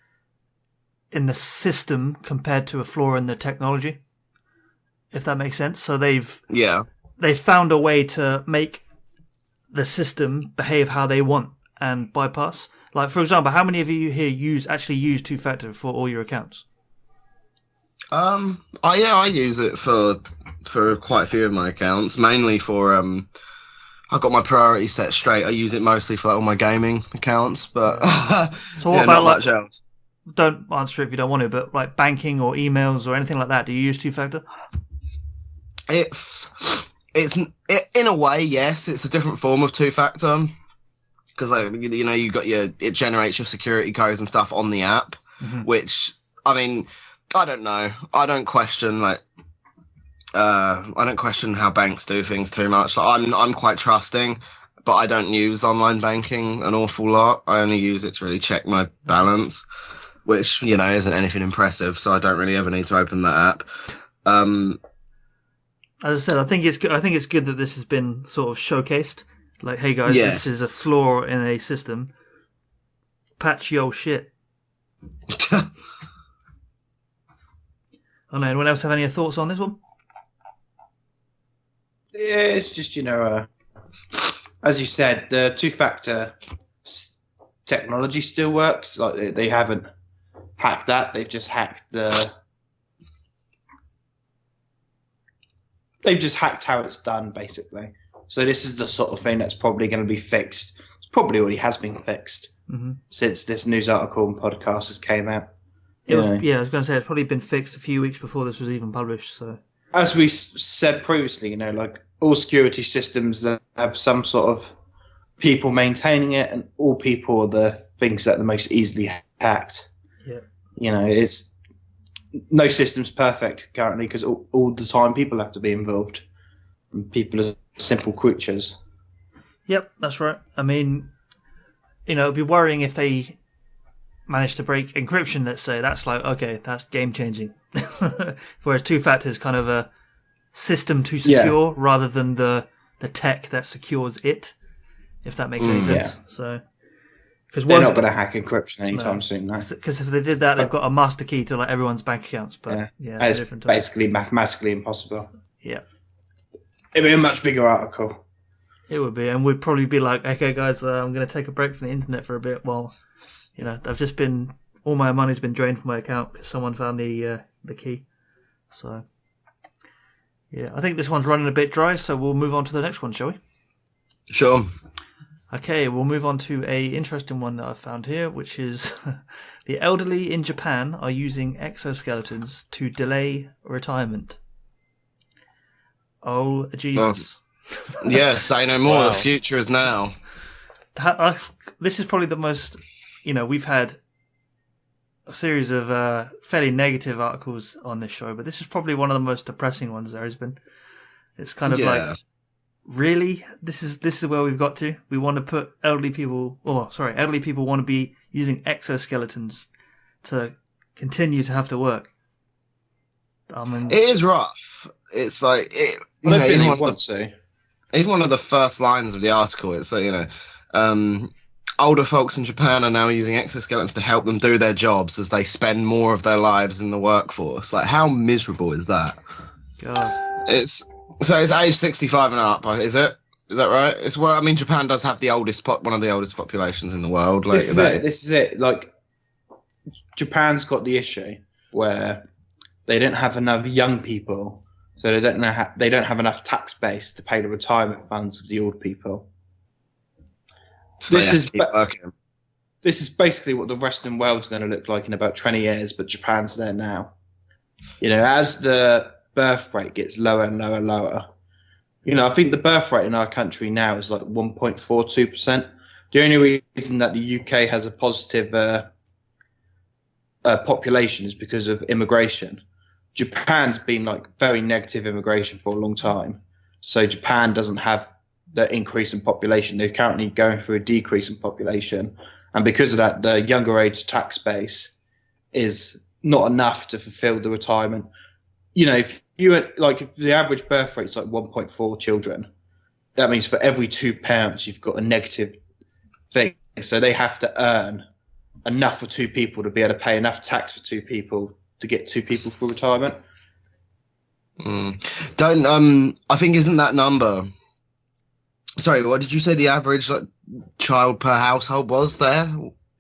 Speaker 2: system compared to a flaw in the technology, if that makes sense. So they've found a way to make the system behave how they want, and bypass? Like, for example, how many of you here actually use two-factor for all your accounts?
Speaker 3: I use it for quite a few of my accounts, mainly for I've got my priorities set straight. I use it mostly for all my gaming accounts, but
Speaker 2: so what about
Speaker 3: not much else.
Speaker 2: Don't answer if you don't want to, but like banking or emails or anything like that, do you use two-factor?
Speaker 3: It's in a way, yes. It's a different form of two-factor because you got it generates your security codes and stuff on the app, which I mean, I don't know. I don't question how banks do things too much. Like, I'm quite trusting, but I don't use online banking an awful lot. I only use it to really check my balance, which isn't anything impressive. So I don't really ever need to open that app.
Speaker 2: As I said, I think it's good. I think it's good that this has been sort of showcased. Like, hey guys, This is a flaw in a system. Patch your shit. I don't know. Anyone else have any thoughts on this one?
Speaker 1: Yeah, it's just as you said, the two-factor technology still works. Like they haven't hacked that; they've just hacked They've just hacked how it's done, basically. So this is the sort of thing that's probably going to be fixed. It probably already has been fixed since this news article and podcast has came out.
Speaker 2: I was going to say it's probably been fixed a few weeks before this was even published. So,
Speaker 1: as we said previously, like all security systems have some sort of people maintaining it, and all people are the things that are the most easily hacked. Yeah. It's no system's perfect currently because all the time people have to be involved, and people are simple creatures.
Speaker 2: Yep, that's right. I mean, it'd be worrying if they managed to break encryption, let's say. That's like, okay, that's game changing. Whereas two-factor is kind of a system to secure rather than the tech that secures it, if that makes any sense. Yeah. So, because
Speaker 1: they're not going to hack encryption anytime soon, no.
Speaker 2: Because if they did that, they've got a master key to like everyone's bank accounts. But it's
Speaker 1: a different topic. Basically mathematically impossible.
Speaker 2: Yeah.
Speaker 1: It'd be a much bigger article.
Speaker 2: It would be, and we'd probably be like, okay, guys, I'm going to take a break from the internet for a bit while, I've just been, all my money's been drained from my account because someone found the key. So, yeah, I think this one's running a bit dry, so we'll move on to the next one, shall we?
Speaker 3: Sure.
Speaker 2: Okay, we'll move on to a interesting one that I've found here, which is the elderly in Japan are using exoskeletons to delay retirement. Oh, Jesus.
Speaker 3: Yeah, say no more. Wow. The future is now.
Speaker 2: This is probably the most, we've had a series of fairly negative articles on this show, but this is probably one of the most depressing ones there has been. It's kind of like, really? This is where we've got to? We want to put elderly people want to be using exoskeletons to continue to have to work. I mean,
Speaker 3: it is rough. It's like, even one of the first lines of the article, it's like, older folks in Japan are now using exoskeletons to help them do their jobs as they spend more of their lives in the workforce. Like, how miserable is that?
Speaker 2: God.
Speaker 3: It's age 65 and up, is it? Is that right? Japan does have one of the oldest populations in the world. Like,
Speaker 1: this is it. Like, Japan's got the issue where they don't have enough young people, so they don't have enough tax base to pay the retirement funds of the old people.
Speaker 3: So this
Speaker 1: is basically what the Western world's going to look like in about 20 years, but Japan's there now. As the birth rate gets lower and lower and lower, I think the birth rate in our country now is like 1.42%. The only reason that the UK has a positive population is because of immigration. Japan's been like very negative immigration for a long time. So Japan doesn't have the increase in population. They're currently going through a decrease in population. And because of that, the younger age tax base is not enough to fulfill the retirement. If the average birth rate is like 1.4 children, that means for every 2 parents, you've got a negative thing. So they have to earn enough for 2 people to be able to pay enough tax for 2 people to get 2 people for retirement.
Speaker 3: I think isn't that number Sorry, what did you say the average child per household was there?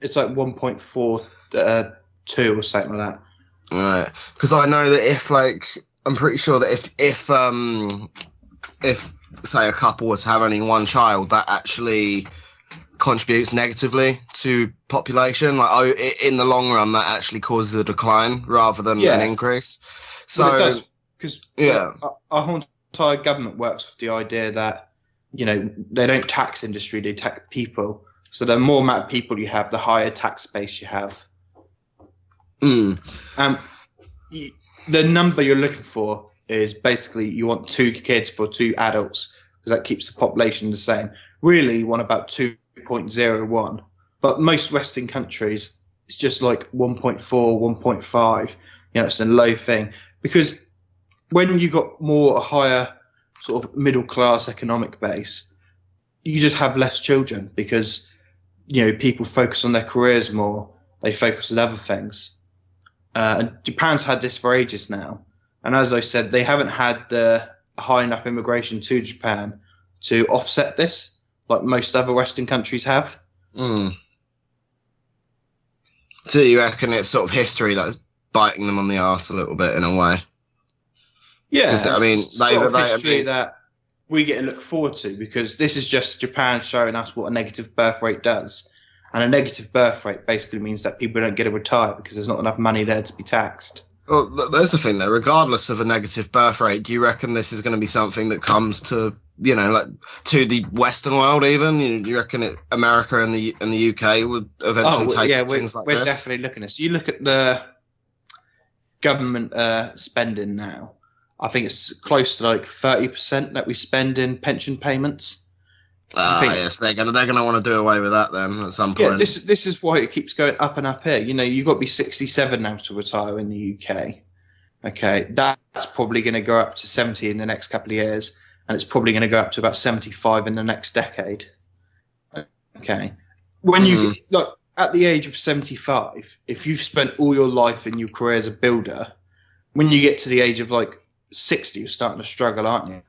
Speaker 1: It's like 1.42 or something like that.
Speaker 3: Right, because I know that I'm pretty sure that if say a couple was to have only one child, that actually contributes negatively to population. In the long run, that actually causes a decline rather than an increase. So
Speaker 1: well, it does, because our whole entire government works with the idea that they don't tax industry, they tax people. So the more amount of people you have, the higher tax base you have. The number you're looking for is basically you want 2 kids for 2 adults, because that keeps the population the same. Really, you want about 2.01, but most Western countries it's just like 1.4, 1.5. It's a low thing, because when you got a higher sort of middle class economic base, you just have less children, because people focus on their careers more. They focus on other things. And Japan's had this for ages now, and as I said, they haven't had high enough immigration to Japan to offset this, like most other Western countries have.
Speaker 3: So you reckon it's sort of history that's biting them on the arse a little bit in a way?
Speaker 1: Yeah, history that we get to look forward to, because this is just Japan showing us what a negative birth rate does. And a negative birth rate basically means that people don't get to retire because there's not enough money there to be taxed.
Speaker 3: Well, there's the thing, though. Regardless of a negative birth rate, do you reckon this is going to be something that comes to, to the Western world even? Do you reckon America and the UK would eventually take things like this?
Speaker 1: We're definitely looking at this. You look at the government spending now. I think it's close to like 30% that we spend in pension payments.
Speaker 3: Yes, they're gonna want to do away with that then at some point.
Speaker 1: Yeah, this is why it keeps going up and up here. You've got to be 67 now to retire in the UK. Okay, that's probably going to go up to 70 in the next couple of years, and it's probably going to go up to about 75 in the next decade. Okay, when you at the age of 75, if you've spent all your life in your career as a builder, when you get to the age of 60, you're starting to struggle, aren't you?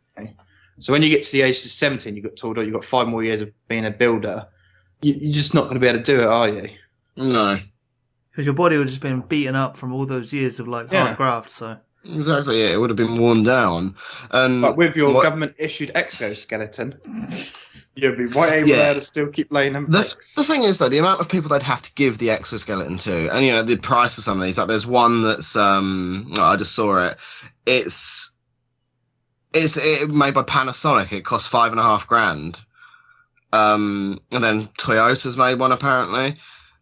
Speaker 1: So when you get to the age of 70, you got told, you've got 5 more years of being a builder, you're just not going to be able to do it, are you?
Speaker 3: No.
Speaker 2: Because your body would have just been beaten up from all those years of hard graft, so...
Speaker 3: Exactly, yeah, it would have been worn down.
Speaker 1: But with your government-issued exoskeleton, you'll be right able there to still keep laying them bricks.
Speaker 3: The thing is, though, the amount of people they'd have to give the exoskeleton to, and, the price of some of these, there's one that's, I just saw it, It's made by Panasonic. It costs $5,500. And then Toyota's made one apparently.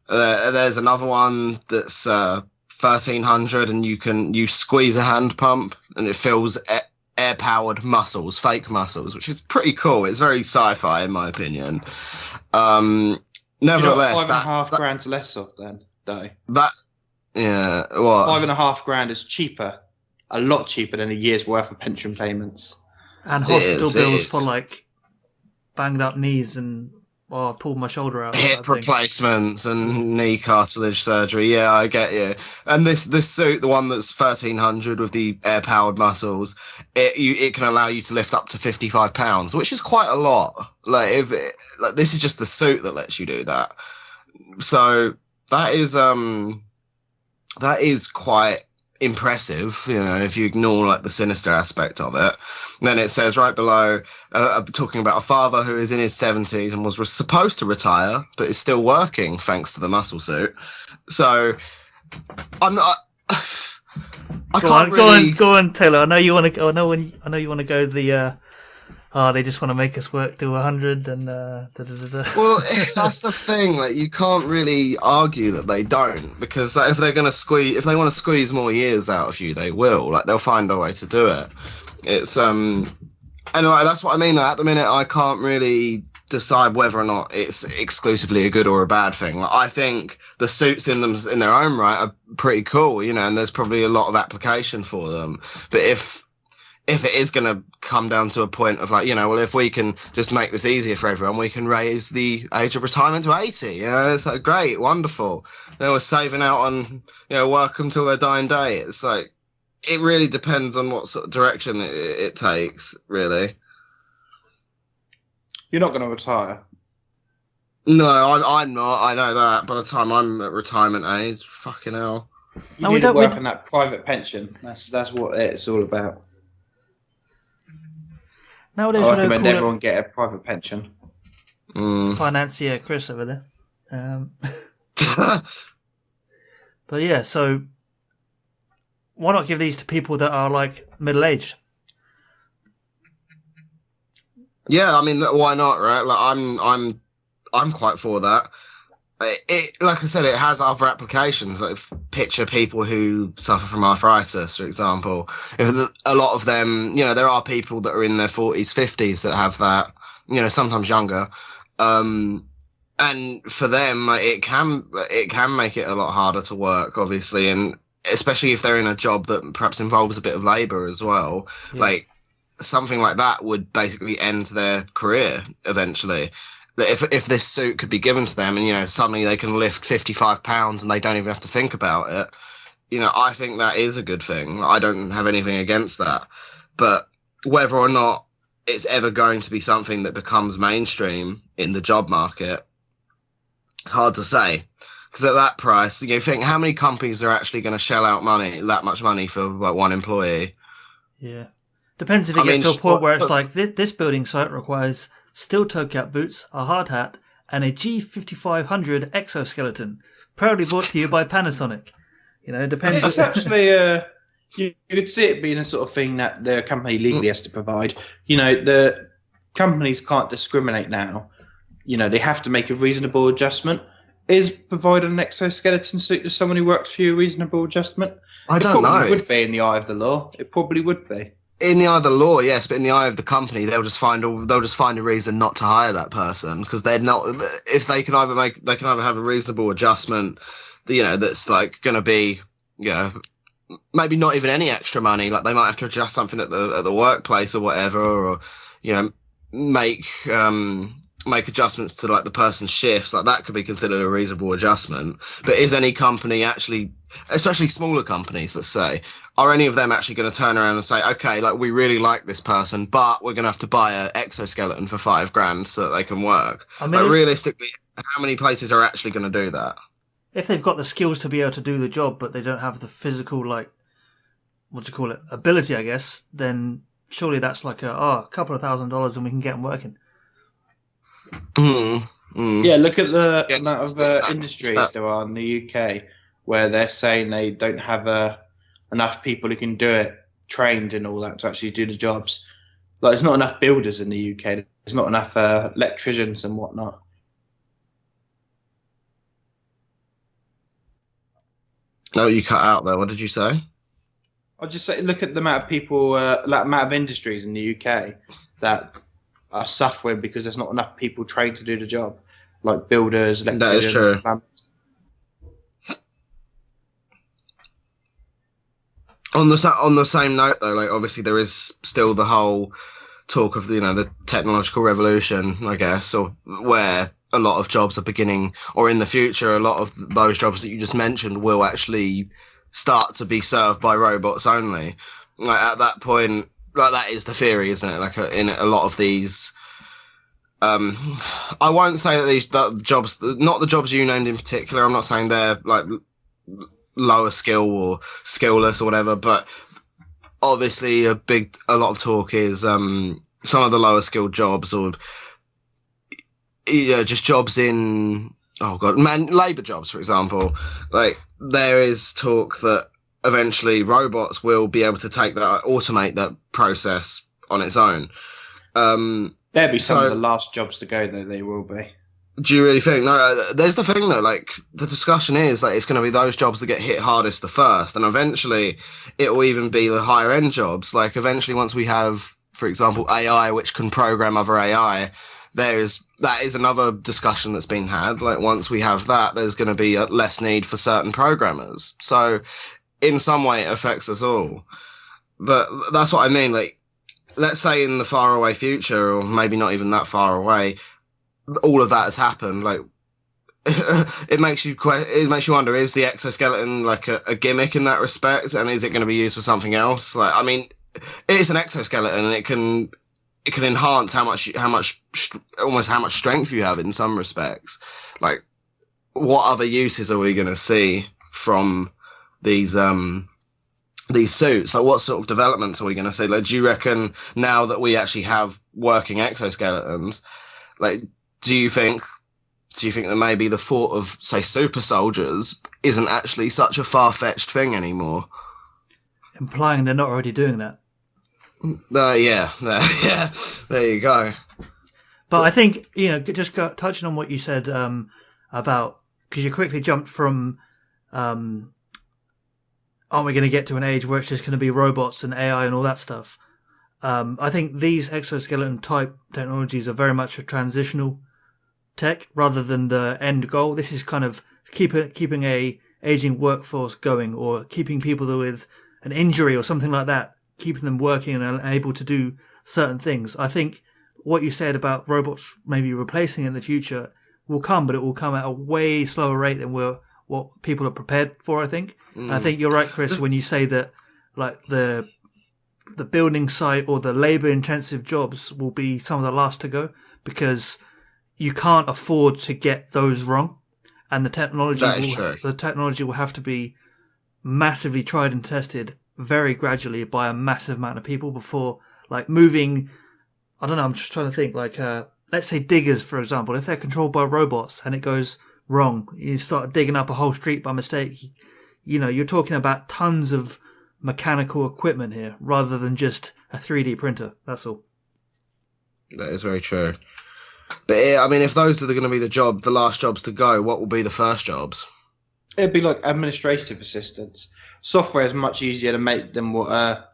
Speaker 3: There's another one that's $1,300, and you squeeze a hand pump and it fills air-powered muscles, fake muscles, which is pretty cool. It's very sci-fi in my opinion. Nevertheless,
Speaker 1: $5,500 less off then, though.
Speaker 3: What?
Speaker 1: $5,500 is cheaper. A lot cheaper than a year's worth of pension payments.
Speaker 2: And hospital bills for banged up knees and I pulled my shoulder out.
Speaker 3: Hip replacements and knee cartilage surgery. Yeah, I get you. And this suit, the one that's $1,300 with the air powered muscles, it can allow you to lift up to 55 pounds, which is quite a lot. This is just the suit that lets you do that. So that is quite impressive, if you ignore the sinister aspect of it. And then it says right below, talking about a father who is in his 70s and was supposed to retire but is still working thanks to the muscle suit. So I'm not.
Speaker 2: Go on, Taylor. I know you want to go. I know you want to go the. They just want to make us work to 100 and
Speaker 3: Well, that's the thing. You can't really argue that they don't, because if they want to squeeze more years out of you, they will. They'll find a way to do it. It's and that's what I mean. At the minute, I can't really decide whether or not it's exclusively a good or a bad thing. I think the suits in their own right are pretty cool, and there's probably a lot of application for them. But if it is going to come down to a point of if we can just make this easier for everyone, we can raise the age of retirement to 80. It's great, wonderful. We're saving out on work until their dying day. It's it really depends on what sort of direction it takes, really.
Speaker 1: You're not going to retire.
Speaker 3: No, I'm not. I know that. By the time I'm at retirement age, fucking hell.
Speaker 1: You need to work on that private pension. That's what it's all about.
Speaker 2: Nowadays,
Speaker 1: I recommend everyone get a private pension.
Speaker 2: Financier Chris over there. But yeah, so why not give these to people that are like middle-aged?
Speaker 3: Yeah, I mean, why not, right? Like, I'm quite for that. It, like I said, it has other applications. Like, picture people who suffer from arthritis, for example. A lot of them, there are people that are in their 40s, 50s that have that. Sometimes younger. And for them, it can make it a lot harder to work, obviously, and especially if they're in a job that perhaps involves a bit of labour as well. Yeah. Like, something like that would basically end their career eventually. If this suit could be given to them and, suddenly they can lift 55 pounds and they don't even have to think about it, I think that is a good thing. I don't have anything against that. But whether or not it's ever going to be something that becomes mainstream in the job market, hard to say. Because at that price, you think how many companies are actually going to shell out that much money for like one employee?
Speaker 2: Yeah. Depends if it gets to a point where it's like this building site requires steel toe cap boots, a hard hat, and a G5500 exoskeleton, proudly brought to you by Panasonic. It depends.
Speaker 1: It's actually you could see it being a sort of thing that the company legally has to provide. The companies can't discriminate now. They have to make a reasonable adjustment. Is providing an exoskeleton suit to someone who works for you a reasonable adjustment?
Speaker 3: I don't know.
Speaker 1: It would be in the eye of the law. It probably would be.
Speaker 3: In the eye of the law, yes, but in the eye of the company, they'll just find a reason not to hire that person because they're not. If they can either have a reasonable adjustment, that's like going to be, maybe not even any extra money. Like they might have to adjust something at the workplace or whatever, or make adjustments to like the person's shifts. Like that could be considered a reasonable adjustment. But is any company actually, especially smaller companies, let's say, are any of them actually going to turn around and say, okay, like we really like this person, but we're going to have to buy an exoskeleton for $5,000 so that they can work? I mean, realistically, how many places are actually going to do that?
Speaker 2: If they've got the skills to be able to do the job, but they don't have the physical, like, ability, I guess, then surely that's like a couple of $1,000 and we can get them working.
Speaker 1: Yeah, look at the amount of industries there are in the UK where they're saying they don't have enough people who can do it, trained and all that, to actually do the jobs. Like, there's not enough builders in the UK. There's not enough electricians and whatnot.
Speaker 3: No, you cut out there. What did you say?
Speaker 1: I'll just say, look at the amount of people, amount of industries in the UK that are suffering because there's not enough people trained to do the job, like builders, electricians.
Speaker 3: That is true. On the same note, though, like obviously there is still the whole talk of the technological revolution, I guess, or where a lot of jobs are beginning, or in the future, a lot of those jobs that you just mentioned will actually start to be served by robots only. Like at that point. Like that is the theory, isn't it? Like in a lot of these, I won't say that jobs, not the jobs you named in particular. I'm not saying they're like lower skill or skillless or whatever, but obviously a lot of talk is some of the lower skilled jobs or just jobs in labor jobs, for example. Like there is talk that eventually robots will be able to automate that process on its own.
Speaker 1: There'll be some of the last jobs to go, though. They will be.
Speaker 3: Do you really think? No, there's the thing, though. Like, the discussion is, like, it's going to be those jobs that get hit hardest the first. And eventually, it will even be the higher-end jobs. Like, eventually, once we have, for example, AI, which can program other AI, that is another discussion that's been had. Like, once we have that, there's going to be less need for certain programmers. So in some way it affects us all. But that's what I mean. Like, let's say in the far away future, or maybe not even that far away, all of that has happened. Like, it makes you wonder: is the exoskeleton like a gimmick in that respect, and is it going to be used for something else? Like, I mean, it's an exoskeleton, and it can enhance almost how much strength you have in some respects. Like, what other uses are we going to see from these suits? Like, what sort of developments are we going to see? Like, do you reckon now that we actually have working exoskeletons, like, do you think that maybe the thought of, say, super soldiers isn't actually such a far-fetched thing anymore?
Speaker 2: Implying they're not already doing that.
Speaker 3: Yeah, there you go.
Speaker 2: But I think, just touching on what you said about, because you quickly jumped from, aren't we going to get to an age where it's just going to be robots and AI and all that stuff? I think these exoskeleton type technologies are very much a transitional tech rather than the end goal. This is kind of keeping a aging workforce going, or keeping people with an injury or something like that, keeping them working and able to do certain things. I think what you said about robots maybe replacing in the future will come, but it will come at a way slower rate than what people are prepared for, I think. And I think you're right, Chris, when you say that like the building site or the labor intensive jobs will be some of the last to go, because you can't afford to get those wrong. And the technology will have to be massively tried and tested very gradually by a massive amount of people before, like, moving. I don't know, I'm just trying to think, like, let's say diggers, for example, if they're controlled by robots and it goes wrong, you start digging up a whole street by mistake, you're talking about tons of mechanical equipment here rather than just a 3D printer. That's all.
Speaker 3: That is very true. But I mean, if those are going to be the last jobs to go, what will be the first jobs?
Speaker 1: It'd be like administrative assistants. Software is much easier to make than what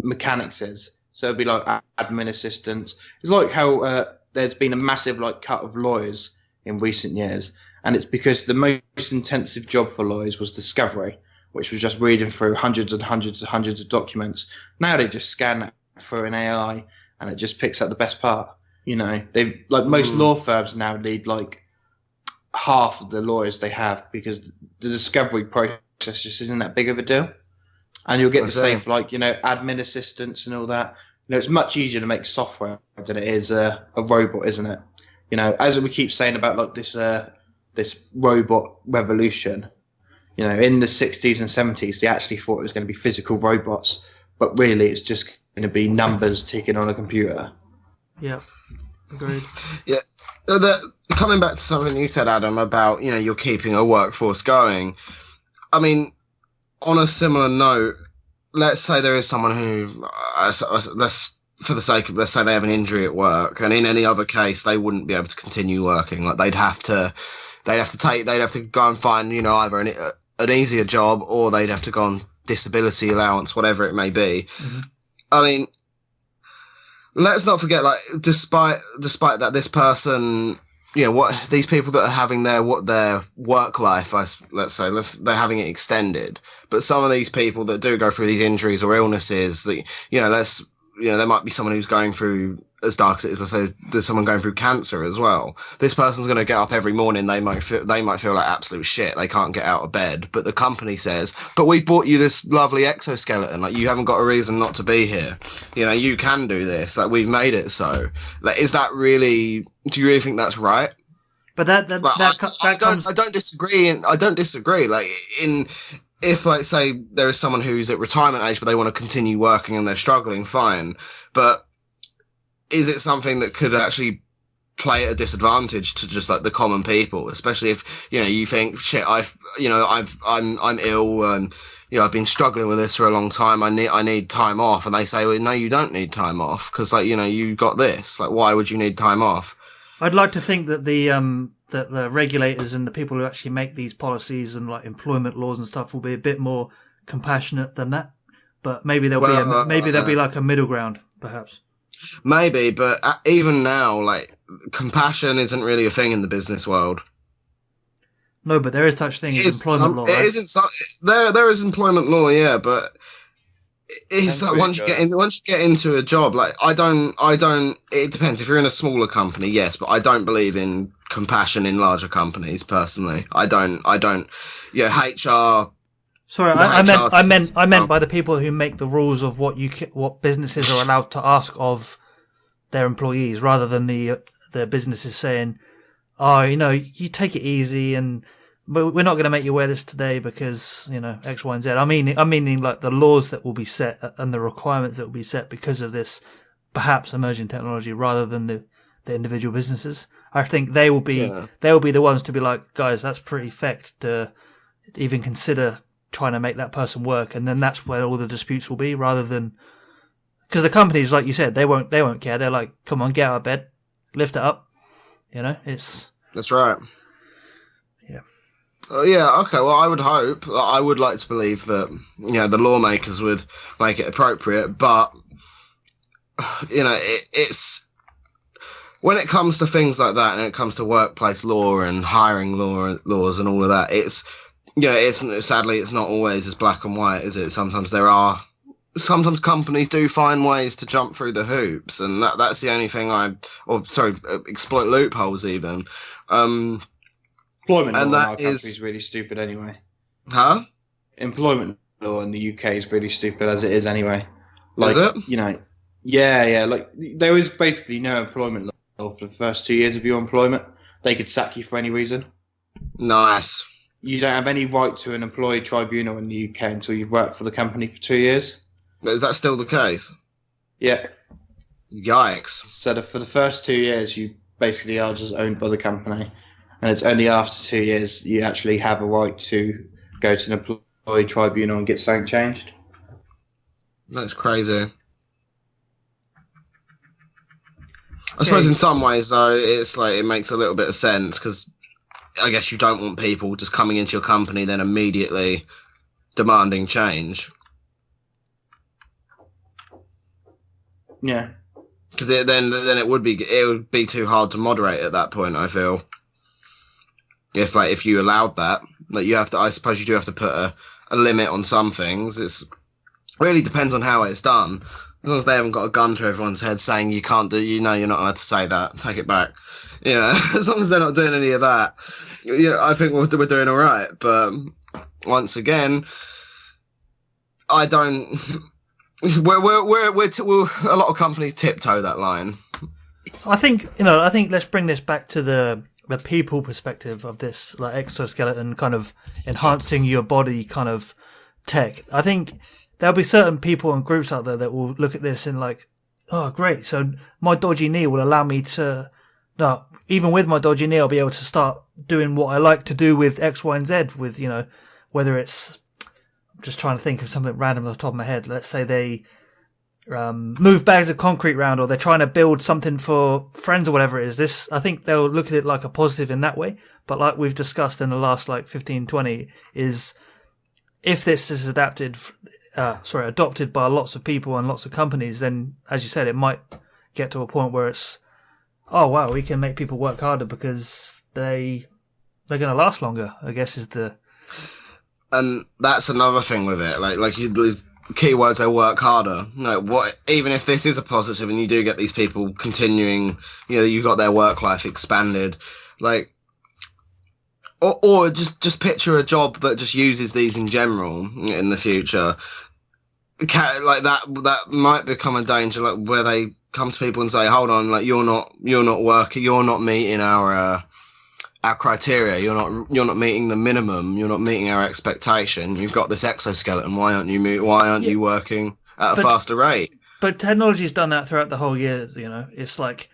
Speaker 1: mechanics is. So it'd be like admin assistants. It's like how there's been a massive cut of lawyers in recent years, and it's because the most intensive job for lawyers was discovery, which was just reading through hundreds and hundreds and hundreds of documents. Now they just scan that through an AI, and it just picks up the best part. Most law firms now need half of the lawyers they have, because the discovery process just isn't that big of a deal. And you'll get the same for admin assistants and all that. It's much easier to make software than it is a robot, isn't it? As we keep saying about this robot revolution, in the 60s and 70s, they actually thought it was going to be physical robots, but really it's just going to be numbers ticking on a computer.
Speaker 2: Yeah, agreed.
Speaker 3: Yeah. Coming back to something you said, Adam, about, you're keeping a workforce going. I mean, on a similar note, let's say there is someone who, let's say they have an injury at work, and in any other case, they wouldn't be able to continue working. Like, they'd have to go and find, either an easier job, or they'd have to go on disability allowance, whatever it may be.
Speaker 2: Mm-hmm.
Speaker 3: I mean, let's not forget, despite that, this person, what these people that are having their work life, they're having it extended. But some of these people that do go through these injuries or illnesses, there might be someone who's going through, as dark as it is, let's say there's someone going through cancer as well. This person's going to get up every morning. They might feel like absolute shit. They can't get out of bed. But the company says, but we've bought you this lovely exoskeleton. You haven't got a reason not to be here. You can do this. We've made it so. Is that really? Do you really think that's right?
Speaker 2: But I
Speaker 3: don't disagree. I don't disagree. If, say, there is someone who's at retirement age, but they want to continue working and they're struggling, fine. But is it something that could actually play at a disadvantage to just the common people, especially if you think, shit, I'm ill and I've been struggling with this for a long time. I need time off, and they say, well, no, you don't need time off because you got this. Why would you need time off?
Speaker 2: I'd like to think that the regulators and the people who actually make these policies and employment laws and stuff will be a bit more compassionate than that. But maybe there'll be a middle ground, perhaps.
Speaker 3: Maybe, but even now, compassion isn't really a thing in the business world.
Speaker 2: No, but there is such thing as employment law. Right?
Speaker 3: It isn't. There is employment law, yeah, but it's once you get into a job, I don't. It depends. If you're in a smaller company, yes, but I don't believe in compassion in larger companies. Personally, I don't. Yeah, HR.
Speaker 2: Sorry, I meant by the people who make the rules of what businesses are allowed to ask of their employees, rather than the businesses saying, "Oh, you take it easy, but we're not going to make you wear this today because X, Y, and Z." I mean, like the laws that will be set and the requirements that will be set because of this perhaps emerging technology, rather than the individual businesses. I think they will be the ones to be like, guys, that's pretty fecked to even consider trying to make that person work, and then that's where all the disputes will be, rather than because the companies, like you said, they won't care. They're like, come on, get out of bed, lift it up.
Speaker 3: That's right.
Speaker 2: Yeah.
Speaker 3: Yeah. Okay. Well, I would like to believe that the lawmakers would make it appropriate, but it's when it comes to things like that, and it comes to workplace law and hiring laws and all of that, it's sadly it's not always as black and white, is it? Sometimes companies do find ways to jump through the hoops, and that's the only thing exploit loopholes even.
Speaker 1: Employment
Speaker 3: and
Speaker 1: law in
Speaker 3: that
Speaker 1: our country is really stupid anyway.
Speaker 3: Huh?
Speaker 1: Employment law in the UK is really stupid as it is anyway.
Speaker 3: Is it?
Speaker 1: Yeah. Like there was basically no employment law for the first 2 years of your employment. They could sack you for any reason.
Speaker 3: Nice.
Speaker 1: You don't have any right to an employee tribunal in the UK until you've worked for the company for 2 years.
Speaker 3: Is that still the case?
Speaker 1: Yeah.
Speaker 3: Yikes.
Speaker 1: So for the first 2 years, you basically are just owned by the company. And it's only after 2 years you actually have a right to go to an employee tribunal and get something changed.
Speaker 3: That's crazy. I suppose in some ways, though, it's like it makes a little bit of sense, because I guess you don't want people just coming into your company then immediately demanding change.
Speaker 1: Yeah.
Speaker 3: Because then it would be too hard to moderate at that point, I feel. If you allowed that, I suppose you do have to put a limit on some things. It really depends on how it's done. As long as they haven't got a gun to everyone's head saying you can't do, you're not allowed to say that, take it back. As long as they're not doing any of that, I think we're doing all right. But once again, I don't. We're a lot of companies tiptoe that line.
Speaker 2: I think let's bring this back to the people perspective of this, like exoskeleton kind of enhancing your body kind of tech. I think there'll be certain people and groups out there that will look at this and like, oh great, so my dodgy knee will allow me to, no, even with my dodgy knee I'll be able to start doing what I like to do with X, Y, and Z, with whether it's, I'm just trying to think of something random off the top of my head. Let's say they move bags of concrete around, or they're trying to build something for friends or whatever it is. I think they'll look at it like a positive in that way. But like we've discussed in the last 15-20, is if this is adopted by lots of people and lots of companies, then as you said, it might get to a point where it's, oh wow, we can make people work harder because they're going to last longer, I guess is the. And
Speaker 3: that's another thing with it. Like you. Keywords, they work harder. Even if this is a positive and you do get these people continuing, you've got their work life expanded, or just picture a job that just uses these in general in the future. Like that might become a danger, where they come to people and say, hold on, you're not working, you're not meeting our criteria, you're not meeting the minimum, you're not meeting our expectation. You've got this exoskeleton. Why aren't you working at a faster rate?
Speaker 2: But technology's done that throughout the whole year. It's like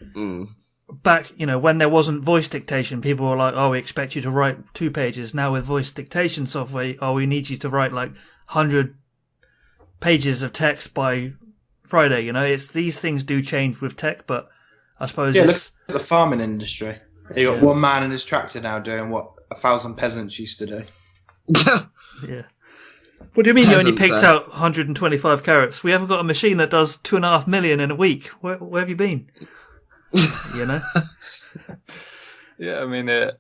Speaker 2: back, when there wasn't voice dictation, people were like, "Oh, we expect you to write 2 pages." Now with voice dictation software, "Oh, we need you to write 100 pages of text by Friday." It's these things do change with tech, but I suppose
Speaker 1: look at the farming industry. You got one man in his tractor now doing what 1,000 peasants used to do.
Speaker 2: Yeah. What do you mean you only picked out 125 carrots? We haven't got a machine that does 2.5 million in a week. Where have you been?
Speaker 4: Yeah, I mean, I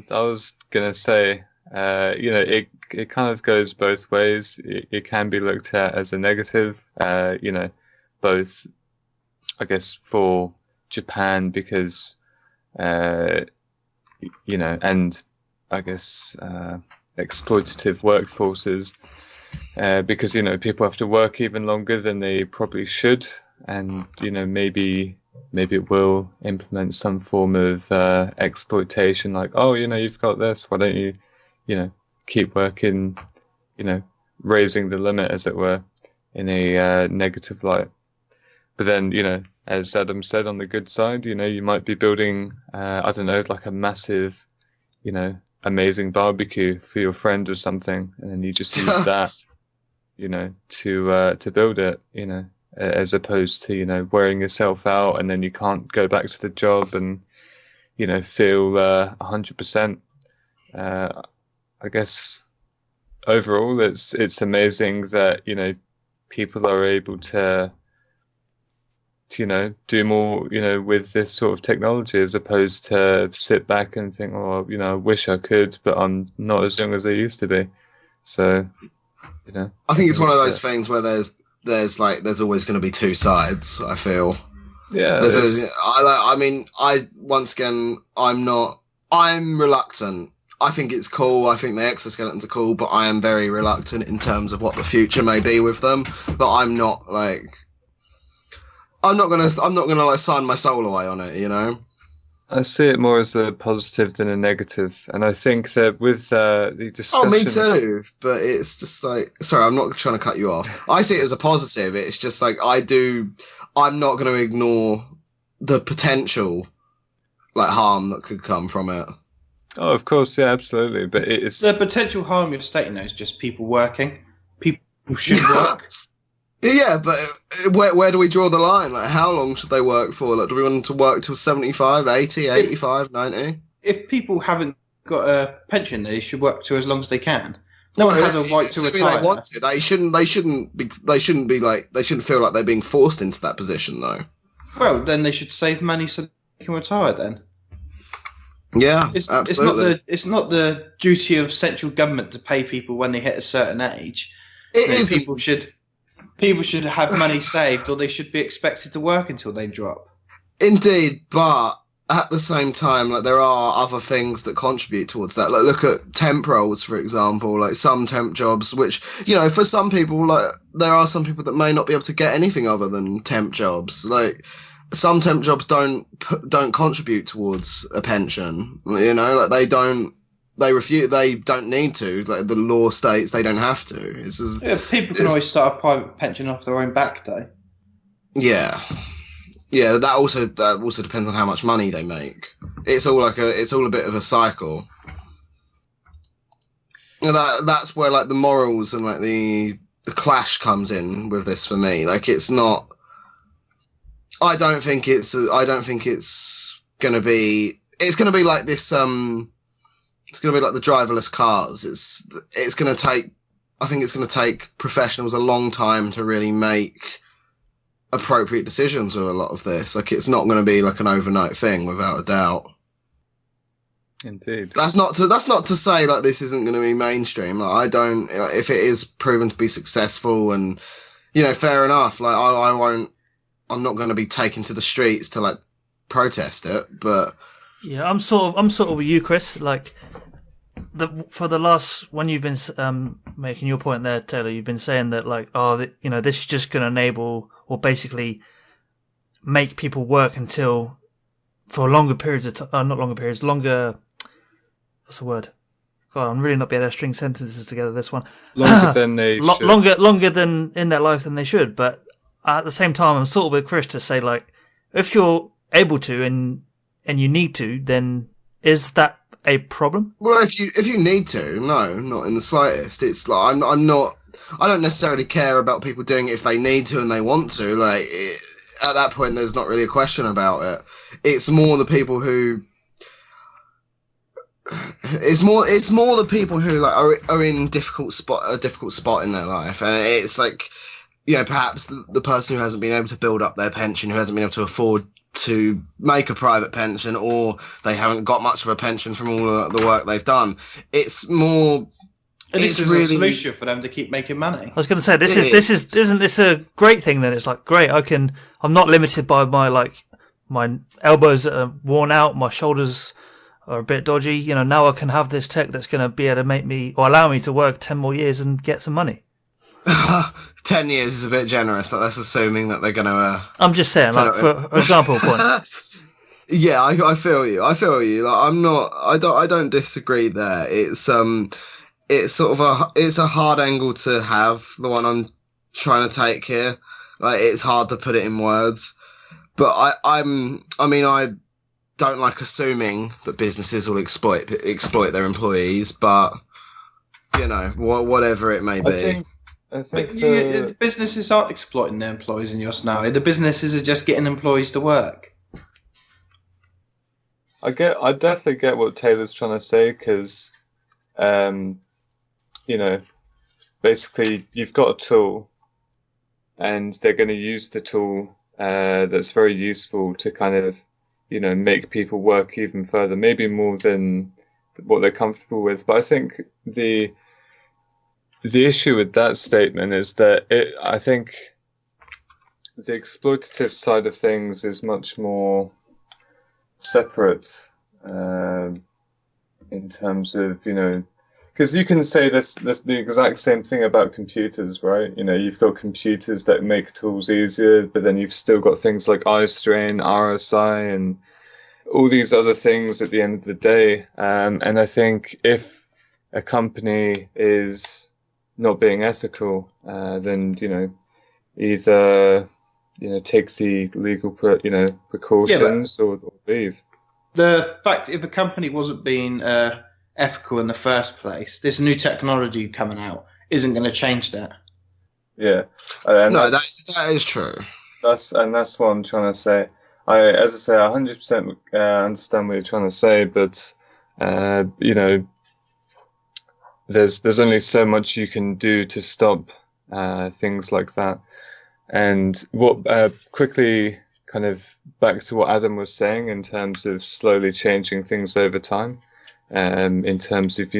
Speaker 4: was gonna say, it kind of goes both ways. It can be looked at as a negative, both, I guess, for Japan because. And I guess exploitative workforces because people have to work even longer than they probably should, and maybe maybe it will implement some form of exploitation, like, oh, you've got this, why don't you, keep working, raising the limit, as it were, in a negative light. But then, as Adam said, on the good side, you might be building, I don't know, like a massive, amazing barbecue for your friend or something, and then you just use that, to build it, as opposed to, wearing yourself out, and then you can't go back to the job and, feel 100%. I guess overall, it's amazing that, people are able to do more, with this sort of technology, as opposed to sit back and think, oh, I wish I could, but I'm not as young as I used to be. So,
Speaker 3: I think it's one of those things where there's always going to be two sides, I feel.
Speaker 4: Yeah.
Speaker 3: I'm reluctant. I think it's cool. I think the exoskeletons are cool, but I am very reluctant in terms of what the future may be with them. But I'm not gonna like sign my soul away on it,
Speaker 4: I see it more as a positive than a negative, and I think that with the discussion.
Speaker 3: Oh, me too. But it's just like, sorry, I'm not trying to cut you off. I see it as a positive. It's just like I'm not going to ignore the potential harm that could come from it.
Speaker 4: Oh, of course, yeah, absolutely. But it's
Speaker 1: the potential harm you're stating is just people working. People should work.
Speaker 3: Yeah, but where do we draw the line? How long should they work for? Do we want them to work till 75, 80, 85, 90?
Speaker 1: If people haven't got a pension, they should work to as long as they can. No one has a right to retire.
Speaker 3: They want to. They shouldn't feel like they're being forced into that position, though.
Speaker 1: Well, then they should save money so they can retire. Then.
Speaker 3: Yeah, absolutely.
Speaker 1: It's not the duty of central government to pay people when they hit a certain age. People should have money saved, or they should be expected to work until they drop. Indeed,
Speaker 3: but at the same time, there are other things that contribute towards that. Look at temp roles, for example. Some temp jobs, which for some people, there are some people that may not be able to get anything other than temp jobs. Some temp jobs don't contribute towards a pension. They don't. They refuse. They don't need to. The law states they don't have to. People can always start a private pension off their own back, though. Yeah. That also depends on how much money they make. It's all a bit of a cycle. That's where the morals and the clash comes in with this for me. It's not. I don't think it's gonna be. It's gonna be like this. It's going to be like the driverless cars. It's going to take. I think it's going to take professionals a long time to really make appropriate decisions with a lot of this. It's not going to be an overnight thing, without a doubt.
Speaker 4: Indeed.
Speaker 3: That's not to say this isn't going to be mainstream. I don't. If it is proven to be successful, and fair enough. I won't. I'm not going to be taken to the streets to protest it, but.
Speaker 2: Yeah, I'm sort of with you, Chris. For the last, when you've been making your point there, Taylor, you've been saying that this is just going to enable, or basically make people work for longer periods of time. Not longer periods, longer. What's the word? God, I'm really not being able to string sentences together. This one
Speaker 4: longer than they should.
Speaker 2: Longer than in their life than they should. But at the same time, I'm sort of with Chris to say if you're able to and you need to, then is that a problem?
Speaker 3: Well, if you need to, no, not in the slightest. It's I'm not. I don't necessarily care about people doing it if they need to and they want to. At that point, there's not really a question about it. It's more the people who. It's more the people who are in a difficult spot in their life, and it's perhaps the person who hasn't been able to build up their pension, who hasn't been able to afford to make a private pension, or they haven't got much of a pension from all the work they've done. It's more.
Speaker 1: This is really a solution for them to keep making money.
Speaker 2: I was going to say isn't this a great thing? Then it's great. I'm not limited by my elbows are worn out, my shoulders are a bit dodgy. Now I can have this tech that's going to be able to make me or allow me to work 10 more years and get some money.
Speaker 3: 10 years is a bit generous. Like, that's assuming that they're going to.
Speaker 2: I'm just saying, like for example point.
Speaker 3: Yeah, I feel you. I feel you. Like, I'm not. I don't disagree there. It's sort of it's a hard angle to have. The one I'm trying to take here. Like, it's hard to put it in words. But I don't like assuming that businesses will exploit their employees. But whatever it may be.
Speaker 4: I think
Speaker 1: the businesses aren't exploiting their employees in your scenario. The businesses are just getting employees to work.
Speaker 4: I definitely get what Taylor's trying to say, because, basically you've got a tool, and they're going to use the tool that's very useful to kind of, make people work even further, maybe more than what they're comfortable with. But I think the issue with that statement is that I think the exploitative side of things is much more separate in terms of, because you can say this the exact same thing about computers, right? You've got computers that make tools easier, but then you've still got things like eye strain, RSI, and all these other things at the end of the day. And I think if a company is not being ethical, then either take the legal precautions or leave.
Speaker 1: The fact, if a company wasn't being ethical in the first place, this new technology coming out isn't going to change that.
Speaker 4: Yeah,
Speaker 3: that is true.
Speaker 4: That's what I'm trying to say. I 100% understand what you're trying to say, but there's only so much you can do to stop things like that. And what quickly kind of back to what Adam was saying in terms of slowly changing things over time, in terms of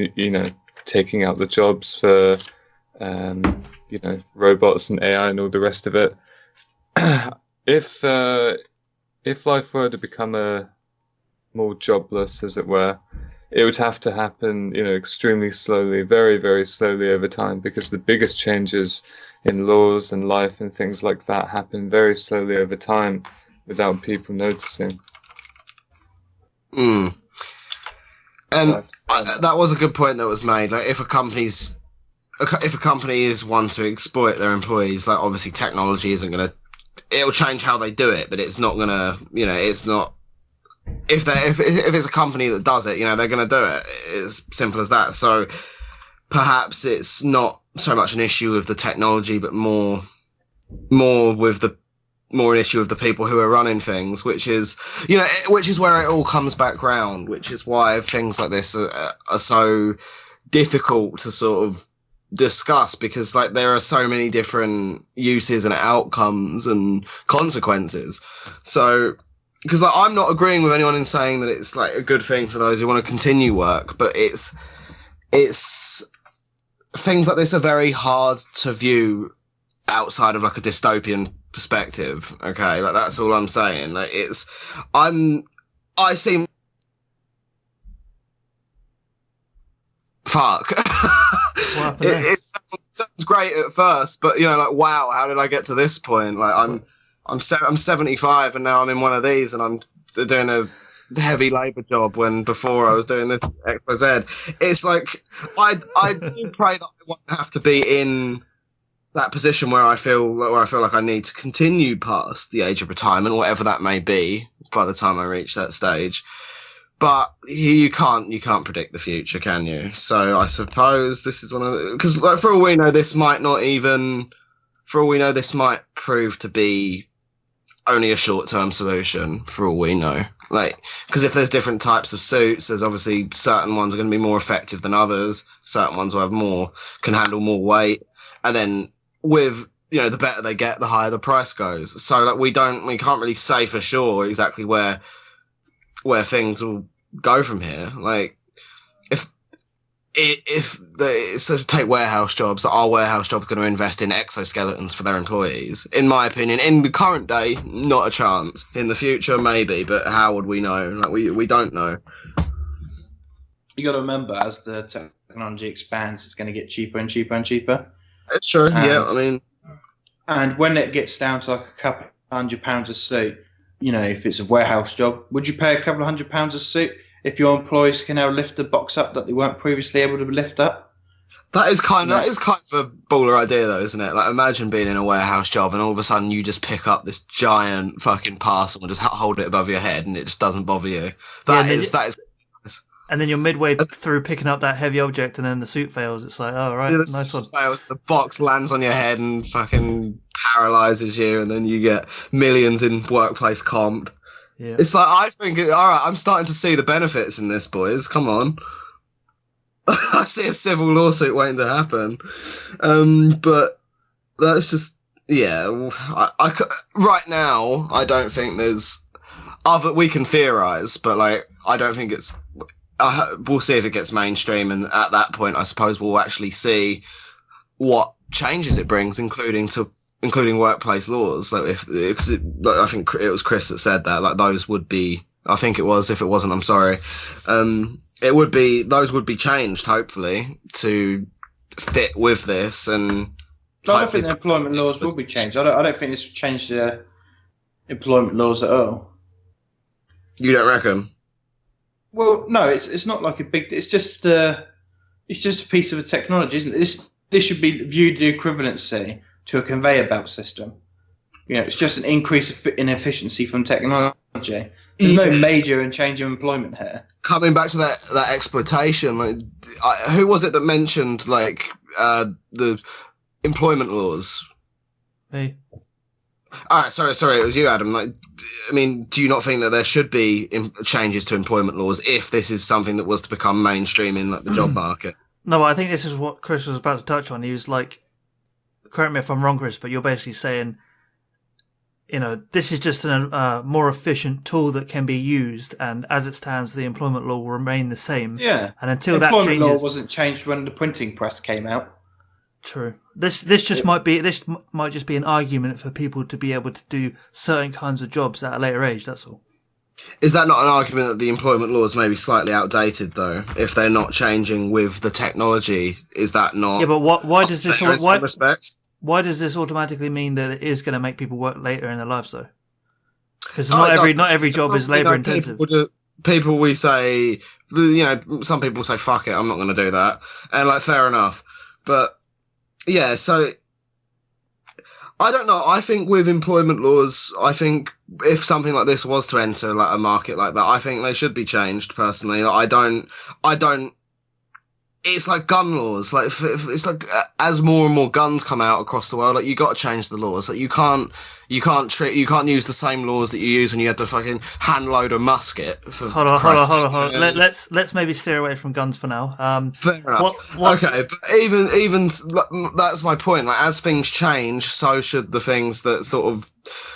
Speaker 4: taking out the jobs for robots and AI and all the rest of it. If life were to become more jobless, as it were, it would have to happen, extremely slowly, very, very slowly over time, because the biggest changes in laws and life and things like that happen very slowly over time without people noticing.
Speaker 3: And that was a good point that was made. Like, if a company is one to exploit their employees, like, obviously technology isn't going to. It'll change how they do it, but it's not going to. It's not. If it's a company that does it, they're going to do it. It's simple as that. So perhaps it's not so much an issue with the technology, but more an issue of the people who are running things, which is where it all comes back round, which is why things like this are so difficult to sort of discuss, because like there are so many different uses and outcomes and consequences. So because like, I'm not agreeing with anyone in saying that it's like a good thing for those who want to continue work, but it's things like this are very hard to view outside of like a dystopian perspective. Okay, like that's all I'm saying. Like I seem fuck. It sounds great at first, but like, wow, how did I get to this point? Like I'm 75 and now I'm in one of these and I'm doing a heavy labour job when before I was doing this XYZ. It's like I do pray that I won't have to be in that position where I feel like I need to continue past the age of retirement, whatever that may be, by the time I reach that stage. But you can't predict the future, can you? So I suppose this is one of the, because like, for all we know, this might prove to be only a short-term solution. For all we know, like, because if there's different types of suits, there's obviously certain ones are going to be more effective than others. Certain ones will can handle more weight, and then with the better they get, the higher the price goes. So like we can't really say for sure exactly where things will go from here. Like so take warehouse jobs, are warehouse jobs going to invest in exoskeletons for their employees? In my opinion, in the current day, not a chance. In the future, maybe, but how would we know? Like we don't know.
Speaker 1: You got to remember, as the technology expands, it's going to get cheaper and cheaper and cheaper.
Speaker 3: It's true. Yeah,
Speaker 1: And-
Speaker 3: I mean,
Speaker 1: And when it gets down to like a couple £100 a suit, you know, if it's a warehouse job, would you pay a couple of £100 a suit if your employees can now lift a box up that they weren't previously able to lift up?
Speaker 3: that is kind
Speaker 1: Yeah.
Speaker 3: of a baller idea, though, isn't it? Like, imagine being in a warehouse job and all of a sudden you just pick up this giant fucking parcel and just hold it above your head, and it just doesn't bother you. That is.
Speaker 2: And then you're midway through picking up that heavy object, and then the suit fails. It's like, oh, right, nice one.
Speaker 3: Fails, the box lands on your head and fucking paralyzes you, and then you get millions in workplace comp.
Speaker 2: Yeah.
Speaker 3: It's like, I think, all right, I'm starting to see the benefits in this, boys. Come on. I see a civil lawsuit waiting to happen. But that's just, yeah. Right now, I don't think there's we can theorize, but like, I don't think it's. We'll see if it gets mainstream, and at that point, I suppose we'll actually see what changes it brings, including workplace laws. Like I think it was Chris that said that. Like those would be. I think it was. If it wasn't, I'm sorry. It would be. Those would be changed, hopefully, to fit with this. And
Speaker 1: I don't think the employment laws will be changed. I don't think this will change the employment laws at all.
Speaker 3: You don't reckon?
Speaker 1: Well, no, it's not like a big. It's just a piece of a technology, isn't it? This should be viewed the equivalency to a conveyor belt system. You know, it's just an increase in efficiency from technology. There's no major change in employment here. Coming
Speaker 3: back to that exploitation, like, who was it that mentioned like the employment laws?
Speaker 2: Me.
Speaker 3: All right, sorry, it was you, Adam. Like, I mean, do you not think that there should be changes to employment laws if this is something that was to become mainstream in like the job market?
Speaker 2: No, I think this is what Chris was about to touch on. He was like, correct me if I'm wrong, Chris, but you're basically saying, you know, this is just a more efficient tool that can be used, and as it stands, the employment law will remain the same.
Speaker 1: Yeah,
Speaker 2: and until
Speaker 1: that changes,
Speaker 2: employment
Speaker 1: law wasn't changed when the printing press came out.
Speaker 2: True. This might just be an argument for people to be able to do certain kinds of jobs at a later age. That's all.
Speaker 3: Is that not an argument that the employment laws may be slightly outdated, though, if they're not changing with the technology? Is that not?
Speaker 2: Yeah, but why does this?
Speaker 3: Why
Speaker 2: does this automatically mean that it is going to make people work later in their lives, though? Because not every job is labour intensive.
Speaker 3: People we say, you know, some people say, "Fuck it, I'm not going to do that," and like, fair enough, but. Yeah, so I don't know. I think with employment laws, I think if something like this was to enter like a market like that, I think they should be changed. Personally, I don't. It's like gun laws. Like it's like as more and more guns come out across the world, like you got to change the laws. Like you can't use the same laws that you use when you had to fucking hand load a musket.
Speaker 2: Hold on. Let's maybe steer away from guns for now.
Speaker 3: Fair enough. Okay, but even that's my point. Like as things change, so should the things that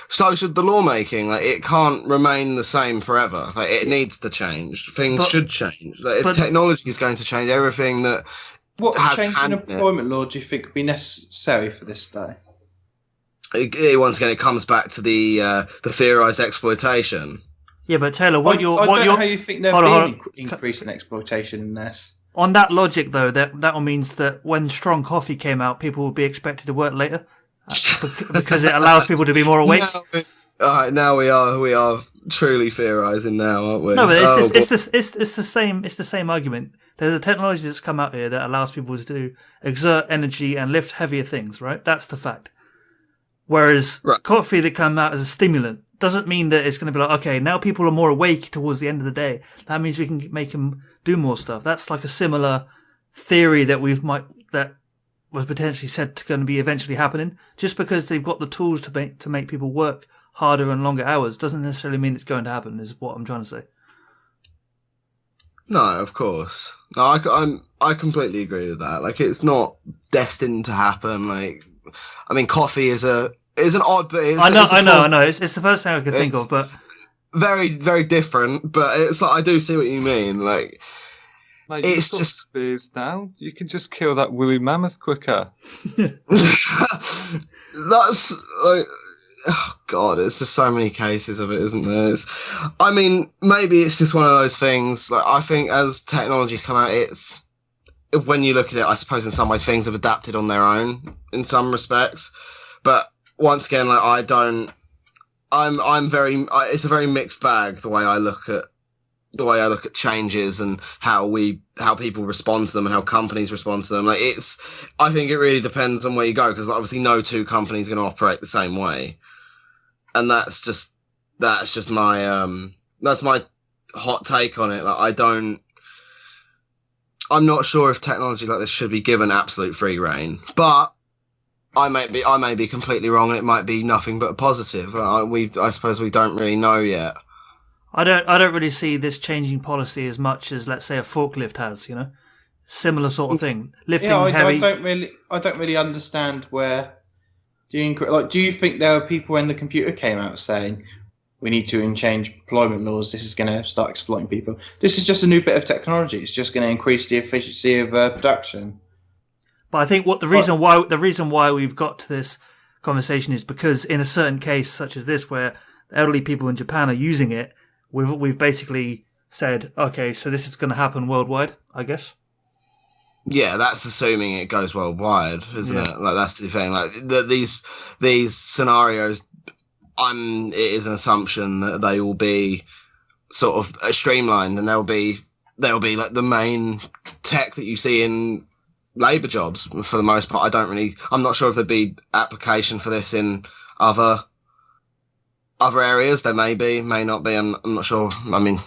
Speaker 3: so should the lawmaking. Like it can't remain the same forever. Like it needs to change. Things should change. Like if technology is going to change everything that.
Speaker 1: What change in employment law do you think would be necessary for this day?
Speaker 3: Once again, it comes back to the theorized exploitation.
Speaker 2: Yeah, but Taylor,
Speaker 1: I don't know how you think there'll be an increase in exploitation in this.
Speaker 2: On that logic, though, that means that when strong coffee came out, people would be expected to work later because it allows people to be more awake.
Speaker 3: Now we are truly theorizing now, aren't we?
Speaker 2: No, but it's the same argument. There's a technology that's come out here that allows people to exert energy and lift heavier things, right? That's the fact. Whereas coffee that came out as a stimulant doesn't mean that it's going to be like, okay, now people are more awake towards the end of the day. That means we can make them do more stuff. That's like a similar theory that that was potentially said to going to be eventually happening. Just because they've got the tools to make people work harder and longer hours doesn't necessarily mean it's going to happen. Is what I'm trying to say.
Speaker 3: No, of course. No, I completely agree with that. Like it's not destined to happen. Like, I mean, coffee is an odd, but
Speaker 2: I know. It's the first thing I could think of, but
Speaker 3: very, very different. But it's like I do see what you mean. Like, it's just
Speaker 4: now you can just kill that woolly mammoth quicker.
Speaker 3: That's like, oh God, it's just so many cases of it, isn't there? Maybe it's just one of those things. Like I think as technologies come out, when you look at it, I suppose in some ways things have adapted on their own in some respects. But once again, like it's a very mixed bag the way I look at changes and how people respond to them and how companies respond to them. Like I think it really depends on where you go, because obviously no two companies are going to operate the same way, and that's just my that's my hot take on it. Like I'm not sure if technology like this should be given absolute free rein, but I may be completely wrong, and it might be nothing but a positive. I suppose we don't really know yet.
Speaker 2: I don't really see this changing policy as much as, let's say, a forklift has. Similar sort of thing, lifting heavy.
Speaker 1: I don't really understand where. Do you think there were people when the computer came out saying we need to change employment laws? This is going to start exploiting people. This is just a new bit of technology. It's just going to increase the efficiency of production.
Speaker 2: But I think the reason why we've got to this conversation is because in a certain case such as this, where elderly people in Japan are using it, we've basically said, okay, so this is going to happen worldwide, I guess.
Speaker 3: Yeah, that's assuming it goes worldwide, isn't it? Like that's the thing. Like these scenarios, it is an assumption that they will be sort of streamlined, and they'll be like the main tech that you see in labour jobs for the most part. I'm not sure if there'd be application for this in other areas. There may be, may not be. I'm not sure. I mean,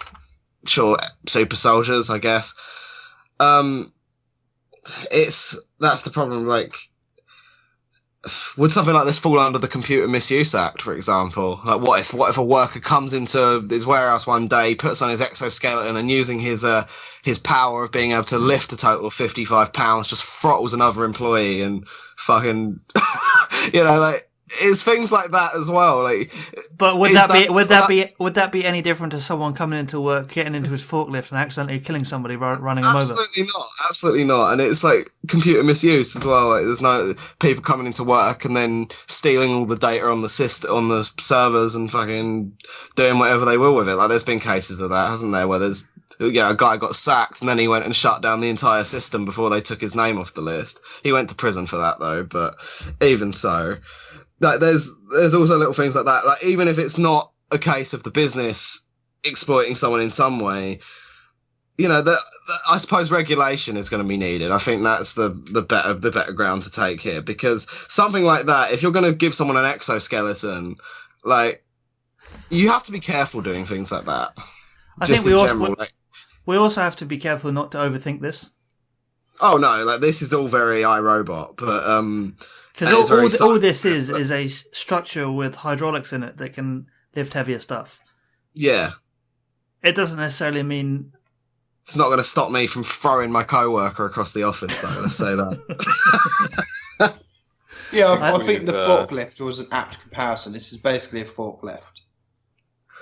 Speaker 3: sure, super soldiers, I guess. That's the problem. Like, would something like this fall under the Computer Misuse Act, for example? Like, what if a worker comes into his warehouse one day, puts on his exoskeleton, and using his power of being able to lift a total of 55 pounds, just throttles another employee and fucking, like. It's things like that as well. Like,
Speaker 2: but would that be any different to someone coming into work, getting into his forklift, and accidentally killing somebody, running them over?
Speaker 3: Absolutely not. And it's like computer misuse as well. Like, there's no people coming into work and then stealing all the data on the on the servers and fucking doing whatever they will with it. Like, there's been cases of that, hasn't there? Where there's a guy got sacked and then he went and shut down the entire system before they took his name off the list. He went to prison for that though. But even so. Like, there's also little things like that. Like, even if it's not a case of the business exploiting someone in some way, I suppose regulation is going to be needed. I think that's the better ground to take here, because something like that, if you're going to give someone an exoskeleton, like, you have to be careful doing things like that.
Speaker 2: I think we also have to be careful not to overthink this.
Speaker 3: Oh no, like, this is all very iRobot, but
Speaker 2: because all this is a structure with hydraulics in it that can lift heavier stuff. Yeah. It doesn't necessarily mean...
Speaker 3: It's not going to stop me from throwing my co-worker across the office, though, let's say that.
Speaker 1: Yeah, I think the forklift was an apt comparison. This is basically a forklift.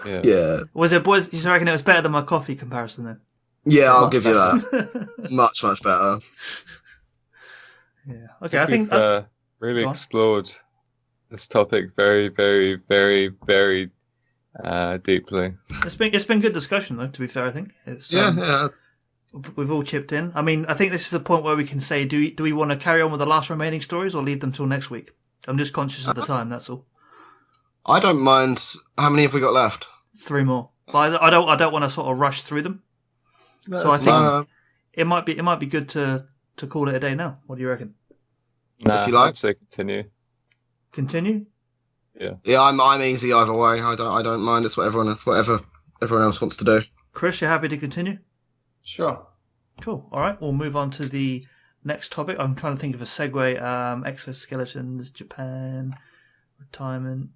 Speaker 3: Yeah.
Speaker 2: Was it, boys? You reckon it was better than my coffee comparison, then?
Speaker 3: Yeah, I'll give you that. Much, much better.
Speaker 2: Yeah. Okay, I think...
Speaker 4: really explored this topic very, very, very, very deeply.
Speaker 2: It's been good discussion, though. To be fair, I think we've all chipped in. I mean, I think this is a point where we can say, do we want to carry on with the last remaining stories or leave them till next week? I'm just conscious of the time. That's all.
Speaker 3: I don't mind. How many have we got left?
Speaker 2: 3 more, but I don't want to sort of rush through them. So I think it might be good to call it a day now. What do you reckon?
Speaker 4: Nah,
Speaker 3: if you like,
Speaker 4: I'd say continue.
Speaker 2: Continue?
Speaker 4: Yeah,
Speaker 3: I'm easy either way. I don't mind. It's whatever everyone else wants to do.
Speaker 2: Chris, you happy to continue?
Speaker 1: Sure.
Speaker 2: Cool. All right, we'll move on to the next topic. I'm trying to think of a segue. Exoskeletons, Japan, retirement,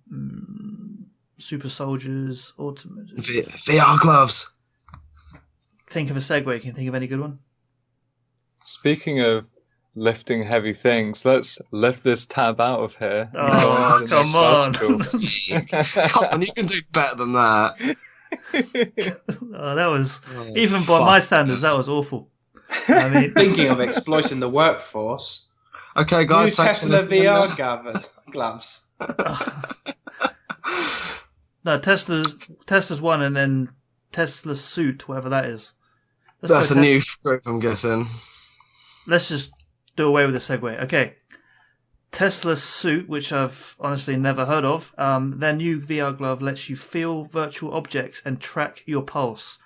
Speaker 2: super soldiers, ultimate
Speaker 3: VR gloves.
Speaker 2: Think of a segue. Can you think of any good one?
Speaker 4: Speaking of lifting heavy things, let's lift this tab out of here.
Speaker 2: Oh,
Speaker 3: come on, you can do better than that.
Speaker 2: That was, even by my standards, that was awful. I mean,
Speaker 1: thinking of exploiting the workforce.
Speaker 3: Okay, guys,
Speaker 1: Tesla VR gloves.
Speaker 2: No, Tesla's one, and then Teslasuit, whatever that is.
Speaker 3: That's a new group, I'm guessing.
Speaker 2: let's just do away with the segue. Okay. Teslasuit, which I've honestly never heard of, their new VR glove lets you feel virtual objects and track your pulse.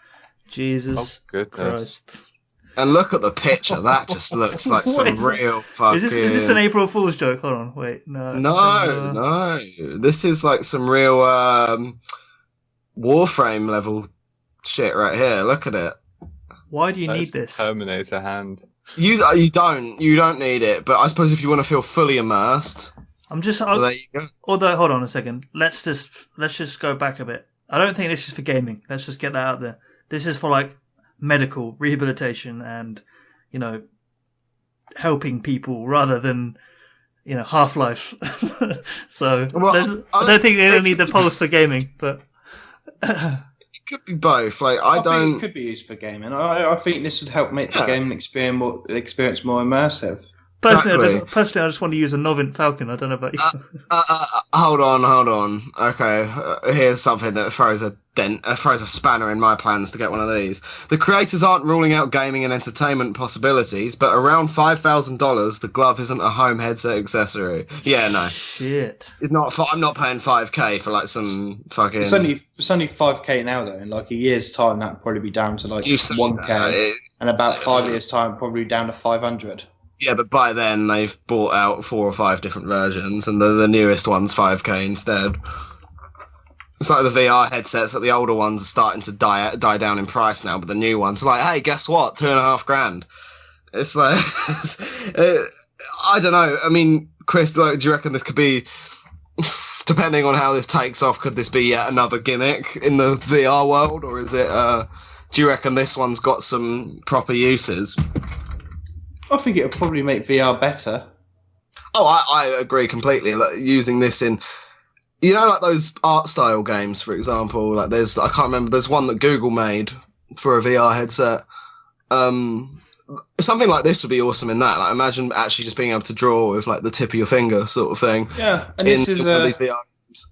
Speaker 2: Jesus Christ.
Speaker 3: And look at the picture. That just looks like some real fucking...
Speaker 2: Is this an April Fool's joke? Hold on, wait.
Speaker 3: No. This is like some real Warframe level shit right here. Look at it.
Speaker 2: Why do you need this?
Speaker 4: Terminator hand.
Speaker 3: You don't need it, but I suppose if you want to feel fully immersed, there you go.
Speaker 2: Although, hold on a second, let's just go back a bit. I don't think this is for gaming. Let's just get that out there. This is for like medical rehabilitation and helping people rather than Half-Life. So I don't think they don't need the pulse for gaming, but.
Speaker 3: It could be both. Like I think
Speaker 1: it could be used for gaming. I think this would help make the gaming experience more immersive.
Speaker 2: Personally, I just want to use a Novint Falcon. I don't know about you.
Speaker 3: Hold on. Okay, here's something that throws a spanner in my plans to get one of these. The creators aren't ruling out gaming and entertainment possibilities, but around $5,000, the glove isn't a home headset accessory. Yeah, no.
Speaker 2: Shit.
Speaker 3: It's not. I'm not paying $5,000 for like some fucking.
Speaker 1: It's only $5,000 now though. In like a year's time, that'd probably be down to like $1,000, and about 5 years' time, probably down to $500.
Speaker 3: Yeah, but by then they've brought out 4 or 5 different versions, and the newest one's $5,000 instead. It's like the VR headsets that the older ones are starting to die down in price now, but the new ones are like, hey, guess what? $2,500. It's like, I don't know. I mean, Chris, like, do you reckon this could be, depending on how this takes off, could this be yet another gimmick in the VR world, or is it? Do you reckon this one's got some proper uses?
Speaker 1: I think it would probably make VR better.
Speaker 3: Oh, I agree completely. Like, using this in, like those art style games, for example. Like I can't remember. There's one that Google made for a VR headset. Something like this would be awesome in that. Like, imagine actually just being able to draw with like the tip of your finger, sort of thing.
Speaker 1: Yeah, and this is these VR games.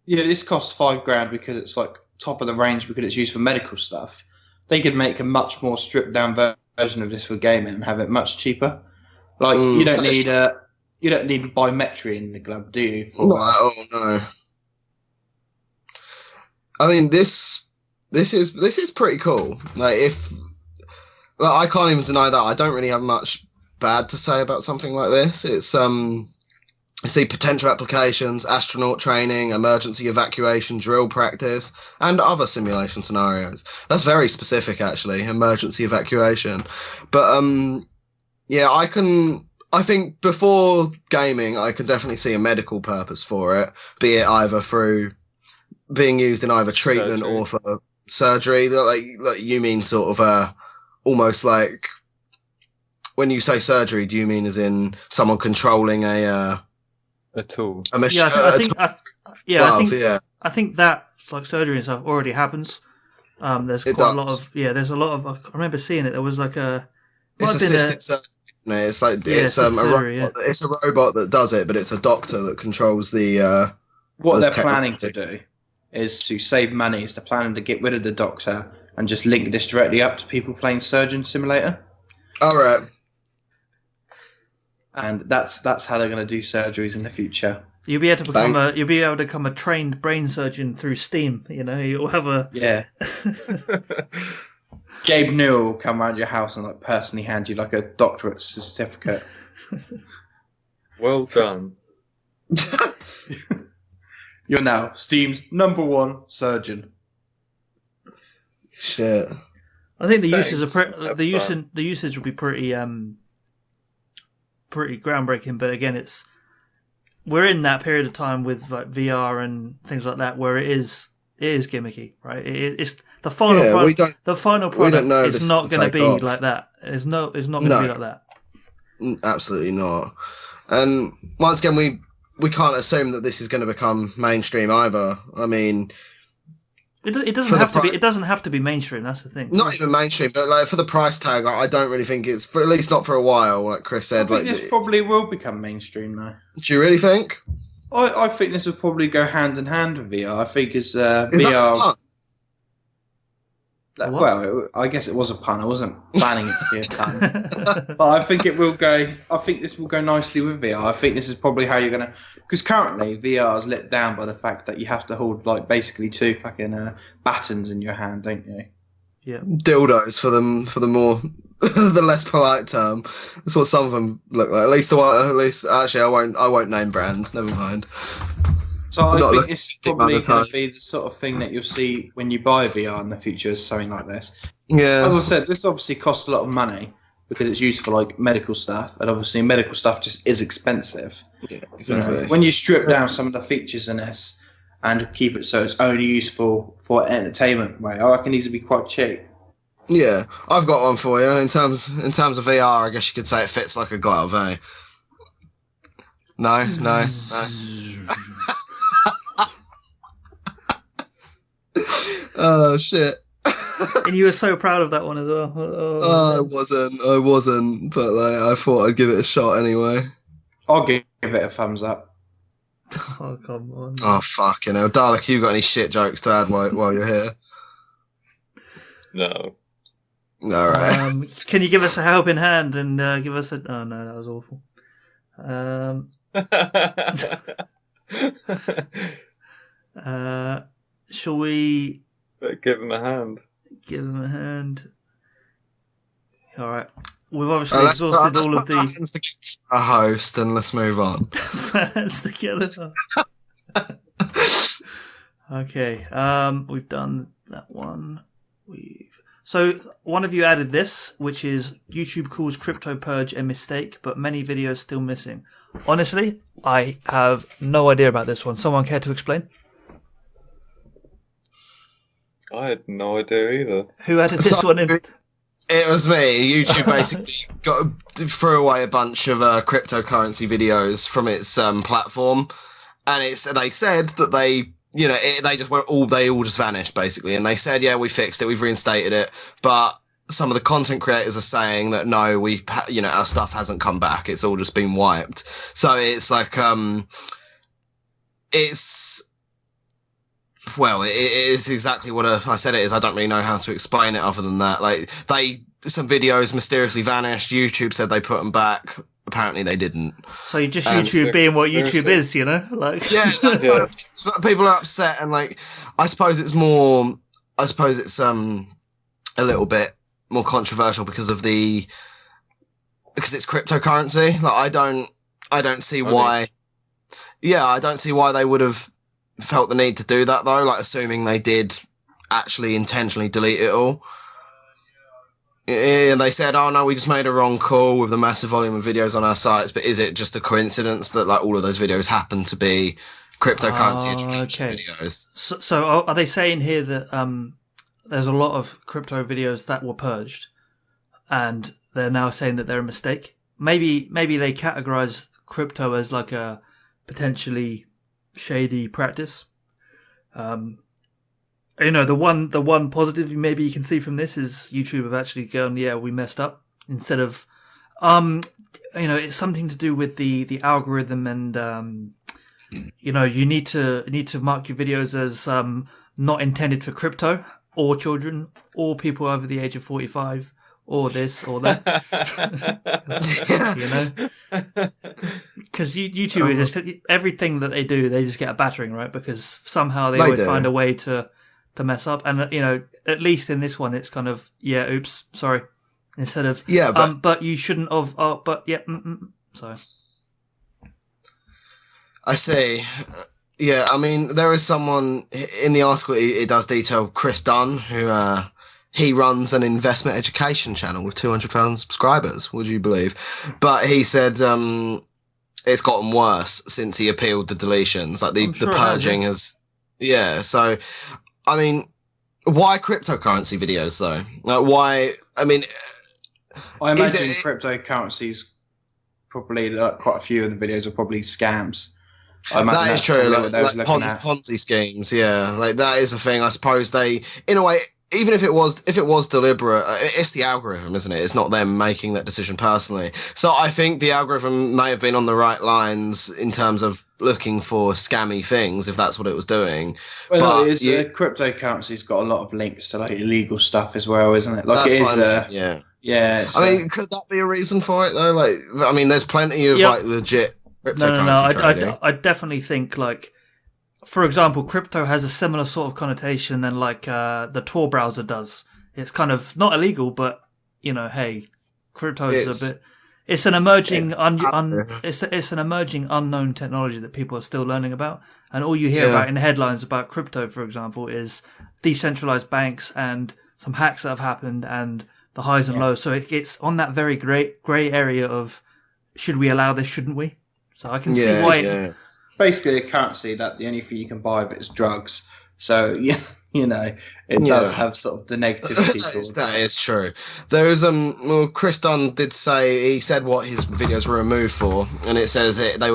Speaker 1: Yeah, this costs $5,000 because it's like top of the range because it's used for medical stuff. They could make a much more stripped down version of this for gaming and have it much cheaper. Like you don't need biometry in the glove, do you?
Speaker 3: No. I mean, this is pretty cool. I can't even deny that. I don't really have much bad to say about something like this. It's I see potential applications, astronaut training, emergency evacuation, drill practice, and other simulation scenarios. That's very specific, actually, emergency evacuation. But, yeah, I think before gaming, I can definitely see a medical purpose for it, be it either through being used in either treatment or for surgery. Like you mean sort of almost like, when you say surgery, do you mean as in someone controlling a
Speaker 4: tool?
Speaker 2: I think that like surgery and stuff already happens. There's quite a lot of there's a lot of. I remember seeing it. There was like a.
Speaker 3: It's assisted surgery, isn't it? It's like it's a robot. It's a robot that does it, but it's a doctor that controls the.
Speaker 1: What they're planning to do is to save money. Is they're planning to get rid of the doctor and just link this directly up to people playing Surgeon Simulator.
Speaker 3: All right.
Speaker 1: And that's how they're going to do surgeries in the future.
Speaker 2: You'll be able to become a trained brain surgeon through Steam. You'll have a
Speaker 1: Gabe Newell will come around your house and like personally hand you like a doctorate certificate.
Speaker 4: Well done.
Speaker 1: You're now Steam's #1 surgeon.
Speaker 3: Shit.
Speaker 2: I think the usage will be pretty groundbreaking, but again, we're in that period of time with like VR and things like that where it is gimmicky, right? It's the final product. The final product is not going to be like that. It's not going to be like that.
Speaker 3: Absolutely not. And once again, we can't assume that this is going to become mainstream either. I mean,
Speaker 2: it doesn't have to be. It doesn't have to be mainstream. That's the thing.
Speaker 3: Not even mainstream, but like for the price tag, I don't really think it's at least not for a while. Like Chris said,
Speaker 1: I think this probably will become mainstream now.
Speaker 3: Do you really think?
Speaker 1: I think this will probably go hand in hand with VR. I think VR.
Speaker 2: What?
Speaker 1: Well, I guess it was a pun. I wasn't planning it to be a pun. But I think it will go. I think this will go nicely with VR. I think this is probably how you're gonna. Because currently VR is let down by the fact that you have to hold like basically 2 fucking batons in your hand, don't you?
Speaker 2: Yeah.
Speaker 3: Dildos for the more the less polite term. That's what some of them look like. At least actually I won't name brands. Never mind.
Speaker 1: So I think this is probably going to
Speaker 3: demonetized.
Speaker 1: be the sort of thing that you'll see when you buy VR in the future, is something like this.
Speaker 3: Yeah.
Speaker 1: As I said, this obviously costs a lot of money because it's used for like medical stuff, and obviously medical stuff just is expensive.
Speaker 3: Yeah,
Speaker 1: You know,
Speaker 3: exactly.
Speaker 1: when you strip down some of the features in this and keep it so it's only useful for entertainment way, I reckon these would be quite cheap.
Speaker 3: Yeah, I've got one for you. In terms of VR, I guess you could say it fits like a glove, eh? No. Oh shit!
Speaker 2: And you were so proud of that one as well.
Speaker 3: I wasn't, but like, I thought I'd give it a shot anyway.
Speaker 1: I'll give it a thumbs up.
Speaker 2: Oh, come on.
Speaker 3: Oh fucking hell, Dalek! You got any shit jokes to add while you're here?
Speaker 4: No.
Speaker 3: All right.
Speaker 2: Can you give us a helping hand and give us a... Oh, no, that was awful. Shall we...
Speaker 4: Give him a hand.
Speaker 2: Give him a hand. All right. We've obviously
Speaker 3: Let's
Speaker 2: exhausted all of
Speaker 3: put our
Speaker 2: the...
Speaker 3: hands together for our host, and let's move on.
Speaker 2: hands together. Okay. We've done that one. So one of you added this, which is YouTube calls Crypto Purge a mistake, but many videos still missing. Honestly, I have no idea about this one. Someone care to explain?
Speaker 4: I had no idea either.
Speaker 2: Who added this one in?
Speaker 3: It was me. YouTube basically threw away a bunch of cryptocurrency videos from its platform, and they said that they all just vanished basically, and they said, yeah, we fixed it, we've reinstated it, but some of the content creators are saying that no, our stuff hasn't come back, it's all just been wiped. So it's like it is exactly what I said it is. I don't really know how to explain it other than that. Like, some videos mysteriously vanished. YouTube said they put them back. Apparently they didn't.
Speaker 2: So you just YouTube being what YouTube is, you know? Like
Speaker 3: yeah, people are upset, and like I suppose it's a little bit more controversial because it's cryptocurrency. Like I don't see why. Yeah, I don't see why they would have felt the need to do that though. Like assuming they did actually intentionally delete it all. And they said, oh no, we just made a wrong call with the massive volume of videos on our sites, but is it just a coincidence that like all of those videos happen to be cryptocurrency education videos?
Speaker 2: So are they saying here that there's a lot of crypto videos that were purged and they're now saying that they're a mistake? Maybe they categorize crypto as like a potentially shady practice. The one positive maybe you can see from this is YouTube have actually gone, yeah, we messed up, instead of it's something to do with the algorithm, and you need to mark your videos as not intended for crypto or children or people over the age of 45 or this or that. Because YouTube just everything that they do, they just get a battering, right? Because somehow they always find a way to mess up, and at least in this one it's kind of oops, sorry, instead of but you shouldn't have, sorry.
Speaker 3: I see. Yeah, I mean there is someone in the article, it does detail Chris Dunn, who he runs an investment education channel with 200,000 subscribers, would you believe? But he said it's gotten worse since he appealed the deletions, like the purging has. Yeah, so I mean, why cryptocurrency videos though? Like, why? I mean,
Speaker 1: I imagine cryptocurrencies probably quite a few of the videos are probably scams. I imagine
Speaker 3: that is true. Like
Speaker 1: Ponzi
Speaker 3: Ponzi schemes, yeah. Like that is a thing. I suppose they, in a way, even if it was deliberate, it's the algorithm, isn't it? It's not them making that decision personally. So I think the algorithm may have been on the right lines in terms of looking for scammy things if that's what it was doing.
Speaker 1: Well,
Speaker 3: But
Speaker 1: no, it is, cryptocurrency's got a lot of links to like illegal stuff as well, isn't it? Like
Speaker 3: That's
Speaker 1: it is,
Speaker 3: what I mean, yeah.
Speaker 1: yeah.
Speaker 3: I mean, could that be a reason for it though? Like, I mean, there's plenty of like legit cryptocurrency trading.
Speaker 2: I definitely think like, for example, crypto has a similar sort of connotation than like the Tor browser does. It's kind of not illegal, but hey, crypto is a bit. It's an emerging it's an emerging unknown technology that people are still learning about, and all you hear about in headlines about crypto, for example, is decentralized banks and some hacks that have happened and the highs and lows. So it's on that very grey area of should we allow this, shouldn't we? So I can see why.
Speaker 1: Basically, a currency that the only thing you can buy of it is drugs. So it does have sort of the negativity.
Speaker 3: That is true. There's Chris Dunn did say, he said what his videos were removed for, and it says they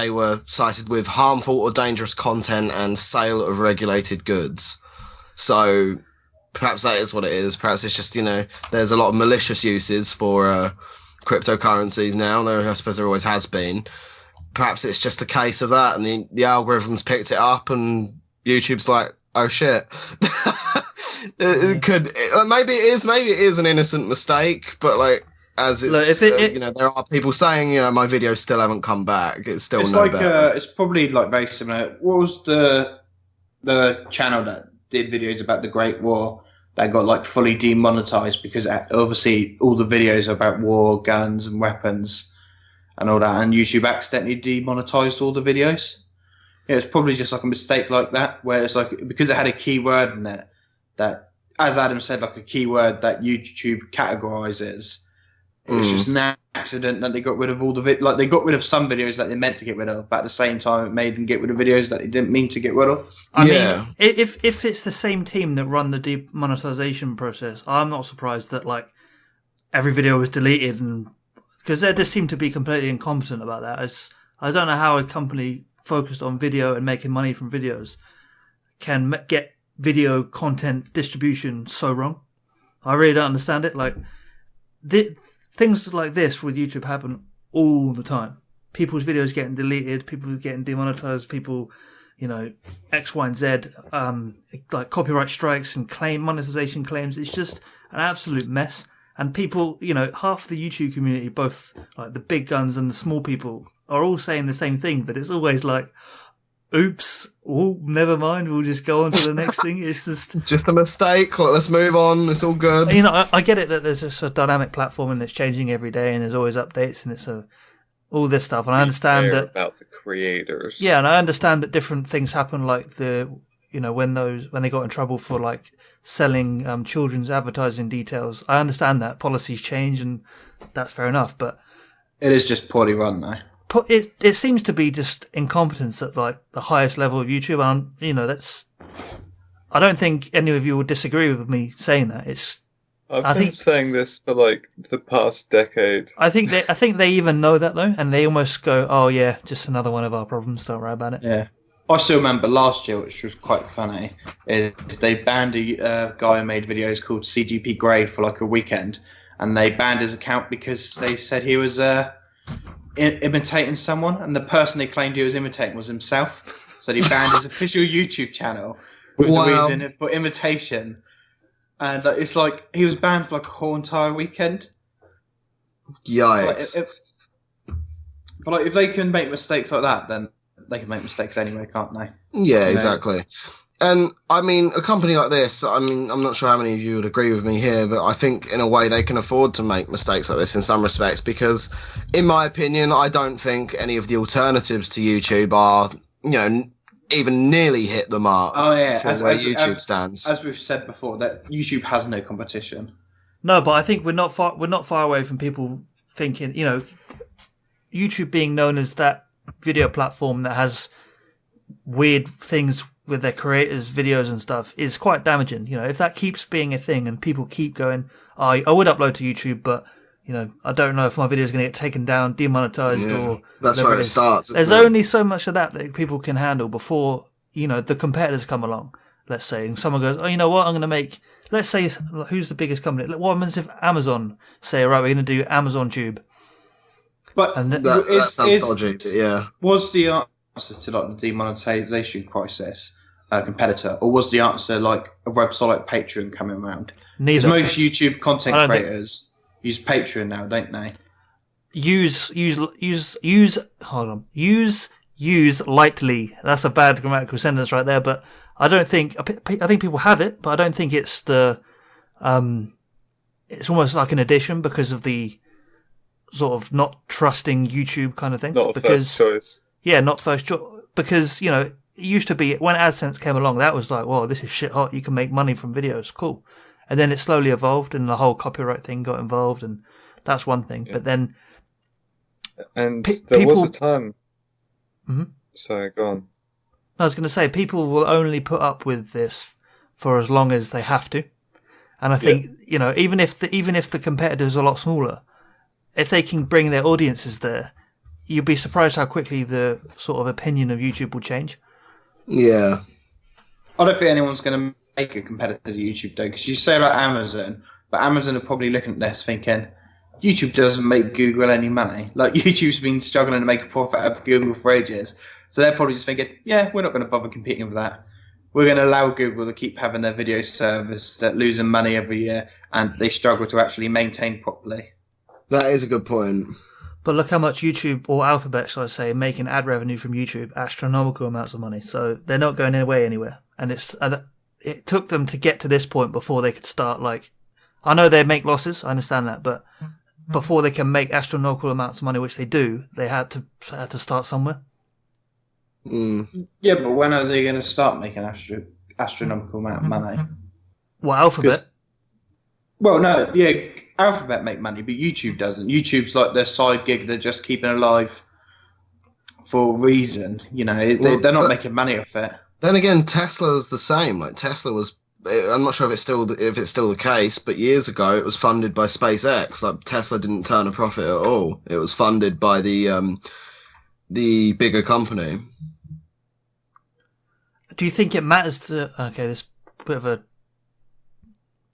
Speaker 3: were cited with harmful or dangerous content and sale of regulated goods. So perhaps that is what it is. Perhaps it's just there's a lot of malicious uses for cryptocurrencies now. I suppose there always has been. Perhaps it's just a case of that, and the algorithms picked it up, and YouTube's like, oh shit. Maybe it is an innocent mistake, but like there are people saying my videos still haven't come back. It's still better.
Speaker 1: It's probably like very similar. What was the channel that did videos about the Great War that got like fully demonetized because obviously all the videos are about war, guns, and weapons and all that, and YouTube accidentally demonetized all the videos. Yeah, it's probably just like a mistake like that, where it's like because it had a keyword in it that, as Adam said, like a keyword that YouTube categorizes. It's just an accident that they got rid of all the they got rid of some videos that they meant to get rid of, but at the same time it made them get rid of videos that they didn't mean to get rid of.
Speaker 2: I mean, if it's the same team that run the demonetization process, I'm not surprised that like every video was deleted, and because they just seem to be completely incompetent about that. I don't know how a company focused on video and making money from videos can get video content distribution so wrong. I really don't understand it. Like things like this with YouTube happen all the time. People's videos getting deleted, people getting demonetized, people, X, Y, and Z, like copyright strikes and monetization claims. It's just an absolute mess. And people, half the YouTube community, both like the big guns and the small people, are all saying the same thing, but it's always like, oops, never mind, we'll just go on to the next thing. It's
Speaker 3: just a mistake, let's move on, it's all good.
Speaker 2: I get it that there's just a dynamic platform and it's changing every day and there's always updates and it's all this stuff, and I understand that
Speaker 4: about the creators.
Speaker 2: Yeah, and I understand that different things happen, like when they got in trouble for like selling children's advertising details. I understand that policies change and that's fair enough, but
Speaker 1: it is just poorly run though.
Speaker 2: It seems to be just incompetence at like the highest level of YouTube, and that's. I don't think any of you would disagree with me saying that.
Speaker 4: I've been saying this for like the past decade.
Speaker 2: I think they even know that though, and they almost go, "Oh yeah, just another one of our problems. Don't worry about it."
Speaker 1: Yeah, I still remember last year, which was quite funny, is they banned a guy who made videos called CGP Grey for like a weekend, and they banned his account because they said he was imitating someone, and the person they claimed he was imitating was himself. So they banned his official YouTube channel with the reason for imitation. And it's like he was banned for like a whole entire weekend.
Speaker 3: Yikes!
Speaker 1: But if they can make mistakes like that, then they can make mistakes anyway, can't they?
Speaker 3: Yeah, exactly. And I mean, a company like this, I'm not sure how many of you would agree with me here, but I think in a way they can afford to make mistakes like this in some respects, because in my opinion, I don't think any of the alternatives to YouTube are, even nearly hit the mark.
Speaker 1: Oh yeah,
Speaker 3: for where YouTube stands.
Speaker 1: As we've said before, that YouTube has no competition.
Speaker 2: No, but I think we're not far away from people thinking, YouTube being known as that video platform that has weird things with their creators' videos and stuff is quite damaging. If that keeps being a thing and people keep going, I would upload to YouTube, but I don't know if my video is going to get taken down, demonetized, or
Speaker 3: that's where it starts.
Speaker 2: There's only so much of that people can handle before the competitors come along. Let's say, and someone goes, oh, you know what? I'm going to make. Let's say, who's the biggest company? What happens if Amazon say, right, we're going to do Amazon Tube?
Speaker 1: But
Speaker 3: that sounds dodgy. Yeah.
Speaker 1: Was the answer to like the demonetization crisis competitor, or was the answer like a website like Patreon coming around? Because
Speaker 2: Neither.
Speaker 1: most YouTube
Speaker 2: I
Speaker 1: content
Speaker 2: don't think-
Speaker 1: creators use Patreon now, don't they?
Speaker 2: Use lightly. That's a bad grammatical sentence right there, but I think people have it, but I don't think it's the it's almost like an addition because of the sort of not trusting YouTube kind of thing.
Speaker 4: Not a first choice.
Speaker 2: Yeah, not first choice. Because, it used to be, when AdSense came along, that was like, whoa, this is shit hot. You can make money from videos. Cool. And then it slowly evolved and the whole copyright thing got involved, and that's one thing. Yeah. But then...
Speaker 4: And there was a time...
Speaker 2: Mm-hmm.
Speaker 4: Sorry, go on.
Speaker 2: I was going to say, people will only put up with this for as long as they have to. And I think, even if the competitor's a lot smaller, if they can bring their audiences there, you'd be surprised how quickly the sort of opinion of YouTube will change.
Speaker 3: Yeah.
Speaker 1: I don't think anyone's going to make a competitor to YouTube, though, because you say about Amazon, but Amazon are probably looking at this thinking, YouTube doesn't make Google any money. Like, YouTube's been struggling to make a profit out of Google for ages. So they're probably just thinking, yeah, we're not going to bother competing with that. We're going to allow Google to keep having their video service that losing money every year, and they struggle to actually maintain properly.
Speaker 3: That is a good point.
Speaker 2: But look how much YouTube, or Alphabet, shall I say, making ad revenue from YouTube, astronomical amounts of money. So they're not going anywhere. And it took them to get to this point before they could start, like... I know they make losses, I understand that, but before they can make astronomical amounts of money, which they do, they had to start somewhere.
Speaker 3: Mm.
Speaker 1: Yeah, but when are they going to start making astronomical amount of money?
Speaker 2: Well, Alphabet?
Speaker 1: Well, no, yeah, Alphabet make money, but YouTube doesn't. YouTube's like their side gig they're just keeping alive for a reason. They're not making money off it.
Speaker 3: Then again, Tesla's the same. Like, Tesla was... I'm not sure if it's still the case, but years ago it was funded by SpaceX. Like, Tesla didn't turn a profit at all. It was funded by the bigger company.
Speaker 2: Do you think it matters to... Okay, this bit of a...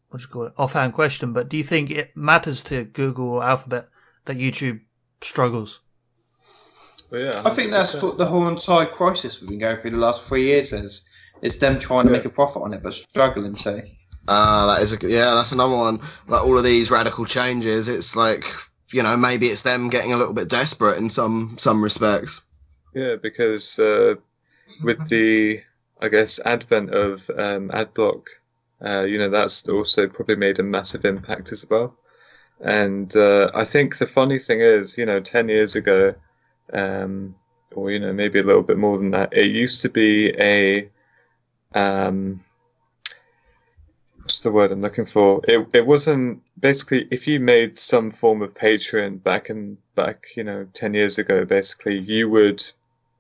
Speaker 2: what do you call it? Offhand question, but do you think it matters to Google or Alphabet that YouTube struggles?
Speaker 4: Well, yeah,
Speaker 1: I think that's what the whole entire crisis we've been going through the last 3 years is. It's them trying to make a profit on it, but struggling to.
Speaker 3: That's another one. Like, all of these radical changes, it's like, maybe it's them getting a little bit desperate in some respects.
Speaker 4: Yeah, because with the, I guess, advent of AdBlock, that's also probably made a massive impact as well. And I think the funny thing is, 10 years ago, or maybe a little bit more than that, it used to be a what's the word I'm looking for? It wasn't basically, if you made some form of Patreon back 10 years ago, basically you would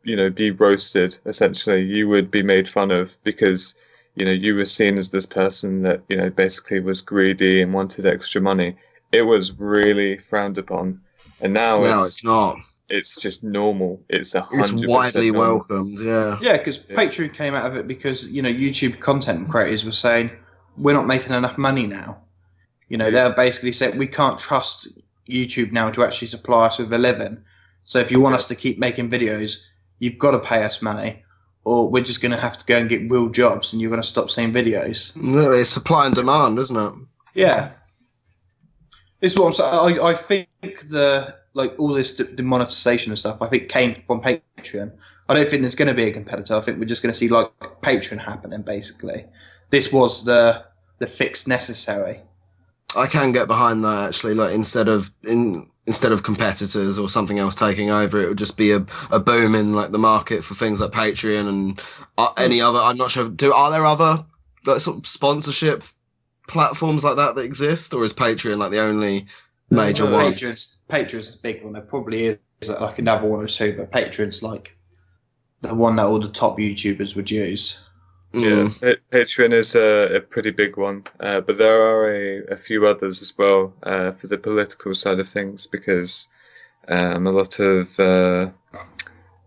Speaker 4: be roasted. Essentially, you would be made fun of because you were seen as this person that basically was greedy and wanted extra money. It was really frowned upon, and now
Speaker 3: it's not.
Speaker 4: It's just normal. It's 100%.
Speaker 3: It's widely welcomed. Yeah.
Speaker 1: Yeah, because Patreon came out of it because YouTube content creators were saying we're not making enough money now. They're basically saying we can't trust YouTube now to actually supply us with a living. So if you want us to keep making videos, you've got to pay us money, or we're just going to have to go and get real jobs, and you're going to stop seeing videos.
Speaker 3: No, it's supply and demand, isn't it?
Speaker 1: Yeah. This is what I'm saying. I think all this demonetization and stuff, I think came from Patreon. I don't think there's going to be a competitor. I think we're just going to see like Patreon happening. Basically, this was the fix necessary.
Speaker 3: I can get behind that actually. Like, instead of competitors or something else taking over, it would just be a boom in like the market for things like Patreon and any other. I'm not sure. Are there other like sort of sponsorship platforms like that exist, or is Patreon like the only major one?
Speaker 1: Patreon's the big one. There probably is like another one or two, but Patreon's like the one that all the top YouTubers would use.
Speaker 4: Yeah, Patreon is a pretty big one, but there are a few others as well for the political side of things, because a lot of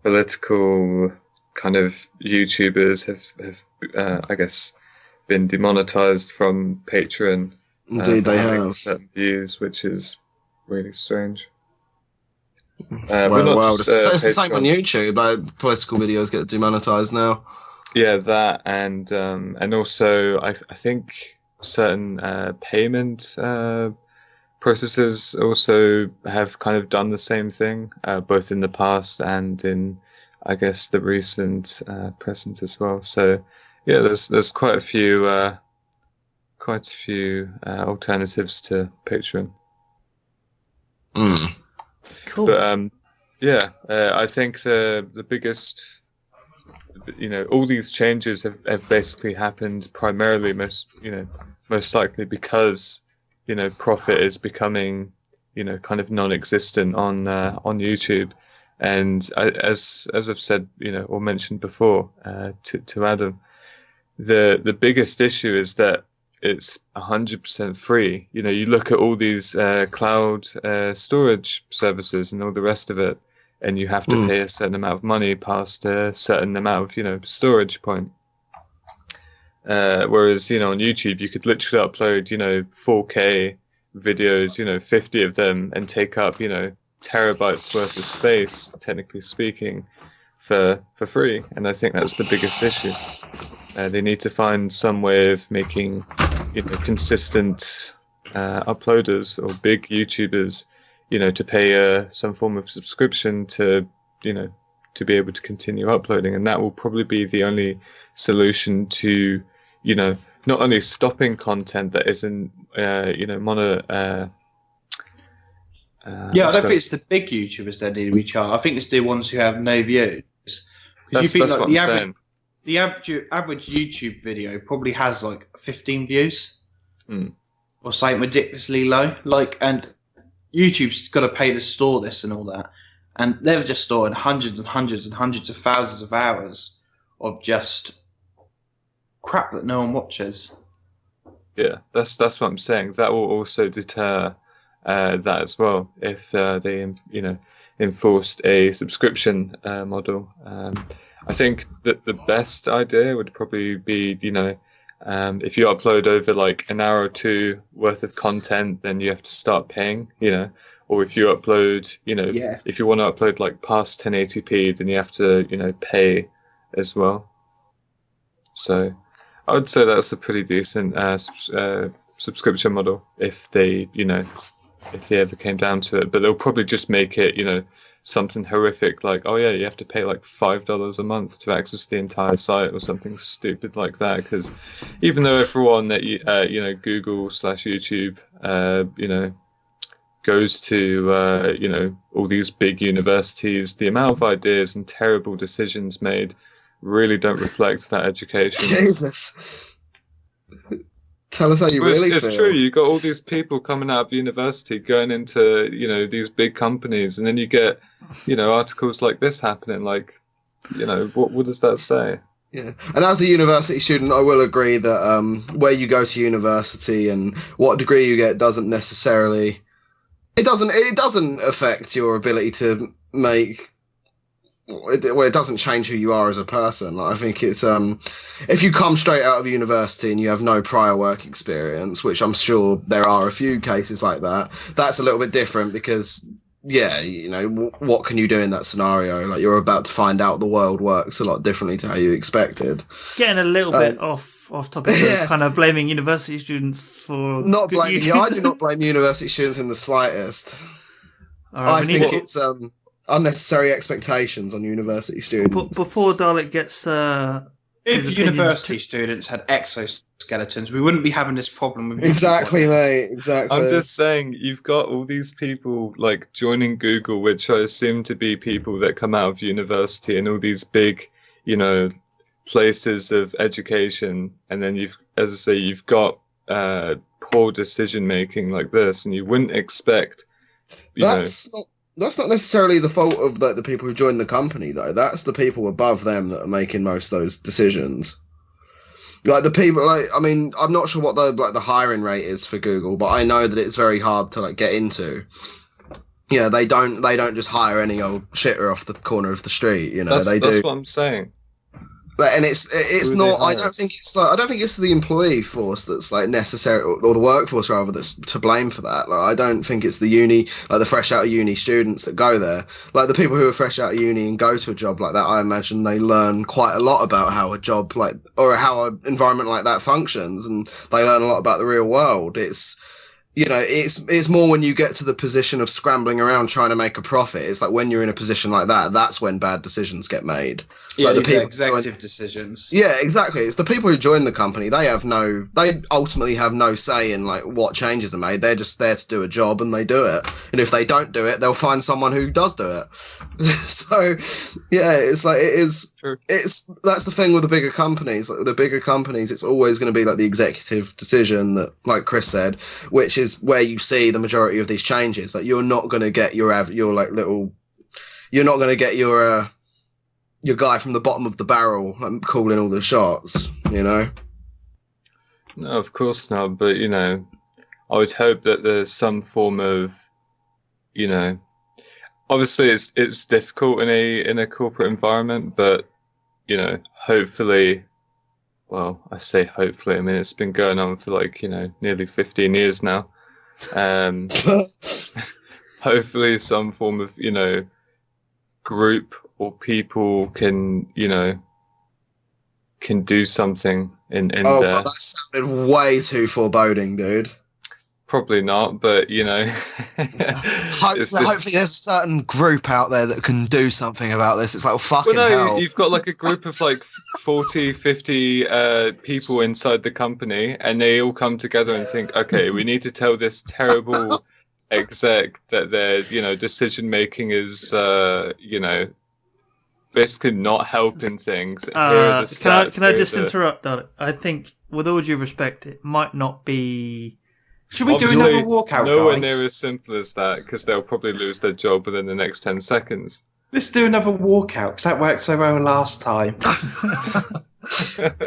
Speaker 4: political kind of YouTubers have I guess, been demonetized from Patreon.
Speaker 3: Indeed, they have
Speaker 4: certain views, which is really strange.
Speaker 3: It's the same on YouTube. Like political videos get demonetized now.
Speaker 4: Yeah, that and also I think certain payment processes also have kind of done the same thing, both in the past and in, I guess, the recent present as well. So yeah, there's quite a few alternatives to Patreon.
Speaker 2: Cool.
Speaker 4: But I think the biggest, all these changes have basically happened primarily most likely because profit is becoming kind of non-existent on YouTube. And as I've said, or mentioned before to Adam, the biggest issue is that it's 100% free. You look at all these cloud storage services and all the rest of it, and you have to pay a certain amount of money past a certain amount of storage point. Whereas on YouTube you could literally upload 4K videos, 50 of them, and take up terabytes worth of space, technically speaking, for free. And I think that's the biggest issue. They need to find some way of making consistent uploaders or big YouTubers to pay some form of subscription to be able to continue uploading. And that will probably be the only solution to not only stopping content that isn't I
Speaker 1: don't think it's the big YouTubers that need to be charged. I think it's the ones who have no views.
Speaker 4: That's what I'm saying.
Speaker 1: The average YouTube video probably has like 15 views or something ridiculously low. And YouTube's got to pay to store this and all that. And they're just storing hundreds and hundreds and hundreds of thousands of hours of just crap that no one watches.
Speaker 4: Yeah, that's what I'm saying. That will also deter that as well if they enforced a subscription model. I think that the best idea would probably be if you upload over like an hour or two worth of content, then you have to start paying. Or if you upload if you want to upload like past 1080p, then you have to pay as well. So I would say that's a pretty decent subscription model if they if they ever came down to it. But they'll probably just make it something horrific, like, oh yeah, you have to pay like $5 a month to access the entire site or something stupid like that. Because even though everyone that Google/YouTube goes to all these big universities, the amount of ideas and terrible decisions made really don't reflect that education.
Speaker 3: Jesus. Tell us how you really feel.
Speaker 4: It's true. You got all these people coming out of university going into these big companies, and then you get articles like this happening. Like, what does that say?
Speaker 3: Yeah, and as a university student, I will agree that where you go to university and what degree you get doesn't necessarily it doesn't affect your ability to make. It doesn't change who you are as a person. I think it's if you come straight out of university and you have no prior work experience, which I'm sure there are a few cases like that, that's a little bit different because what can you do in that scenario? Like, you're about to find out the world works a lot differently to how you expected.
Speaker 2: Getting a little bit off topic, kind of blaming university students for
Speaker 3: not blaming. I do not blame university students in the slightest. I think it's unnecessary expectations on university students.
Speaker 2: Before Dalek gets
Speaker 1: if university students had exoskeletons, we wouldn't be having this problem with
Speaker 3: exactly, mate. Exactly.
Speaker 4: I'm just saying, you've got all these people like joining Google, which I assume to be people that come out of university and all these big, places of education, and then you've got poor decision making like this, and you wouldn't expect.
Speaker 3: That's not necessarily the fault of the people who join the company, though. That's the people above them that are making most of those decisions. Like the people, I'm not sure what the hiring rate is for Google, but I know that it's very hard to get into. They don't just hire any old shitter off the corner of the street.
Speaker 4: That's what I'm saying.
Speaker 3: And it's
Speaker 4: Who
Speaker 3: not.
Speaker 4: they
Speaker 3: I
Speaker 4: hire?
Speaker 3: don't think it's like. I don't think it's the employee force that's like necessary, or the workforce rather, that's to blame for that. Like, I don't think it's the uni, like the fresh out of uni students that go there. Like the people who are fresh out of uni and go to a job like that, I imagine they learn quite a lot about how a job like or how an environment like that functions, and they learn a lot about the real world. It's more when you get to the position of scrambling around trying to make a profit. It's like when you're in a position like that, that's when bad decisions get made.
Speaker 1: Yeah,
Speaker 3: Like the
Speaker 1: these
Speaker 3: people
Speaker 1: are executive decisions.
Speaker 3: Yeah, exactly. It's the people who join the company. They ultimately have no say in like what changes are made. They're just there to do a job, and they do it. And if they don't do it, they'll find someone who does do it. So, yeah, it's like it is.
Speaker 4: True.
Speaker 3: That's the thing with the bigger companies. Like the bigger companies, it's always going to be like the executive decision that, like Chris said, which is where you see the majority of these changes. Like you're not going to get your guy from the bottom of the barrel calling all the shots,
Speaker 4: No, of course not. But I would hope that there's some form of, obviously it's difficult in a corporate environment, but hopefully, well, I say hopefully. I mean, it's been going on for like nearly 15 years now. Hopefully, some form of group or people can do something in
Speaker 3: Oh,
Speaker 4: there.
Speaker 3: God, that sounded way too foreboding, dude.
Speaker 4: Probably not, but
Speaker 3: Hopefully there's a certain group out there that can do something about this. It's like, fucking hell.
Speaker 4: You've got like a group of like 40, 50 people inside the company, and they all come together and think, okay, we need to tell this terrible exec that their decision making is basically not helping things. Here are the stats,
Speaker 2: can I just interrupt, Alec? I think, with all due respect, it might not be.
Speaker 1: Should we do another walkout,
Speaker 4: nowhere
Speaker 1: guys?
Speaker 4: near as simple as that, because they'll probably lose their job within the next 10 seconds.
Speaker 1: Let's do another walkout, because that worked so well last time.
Speaker 3: Oh, fuck.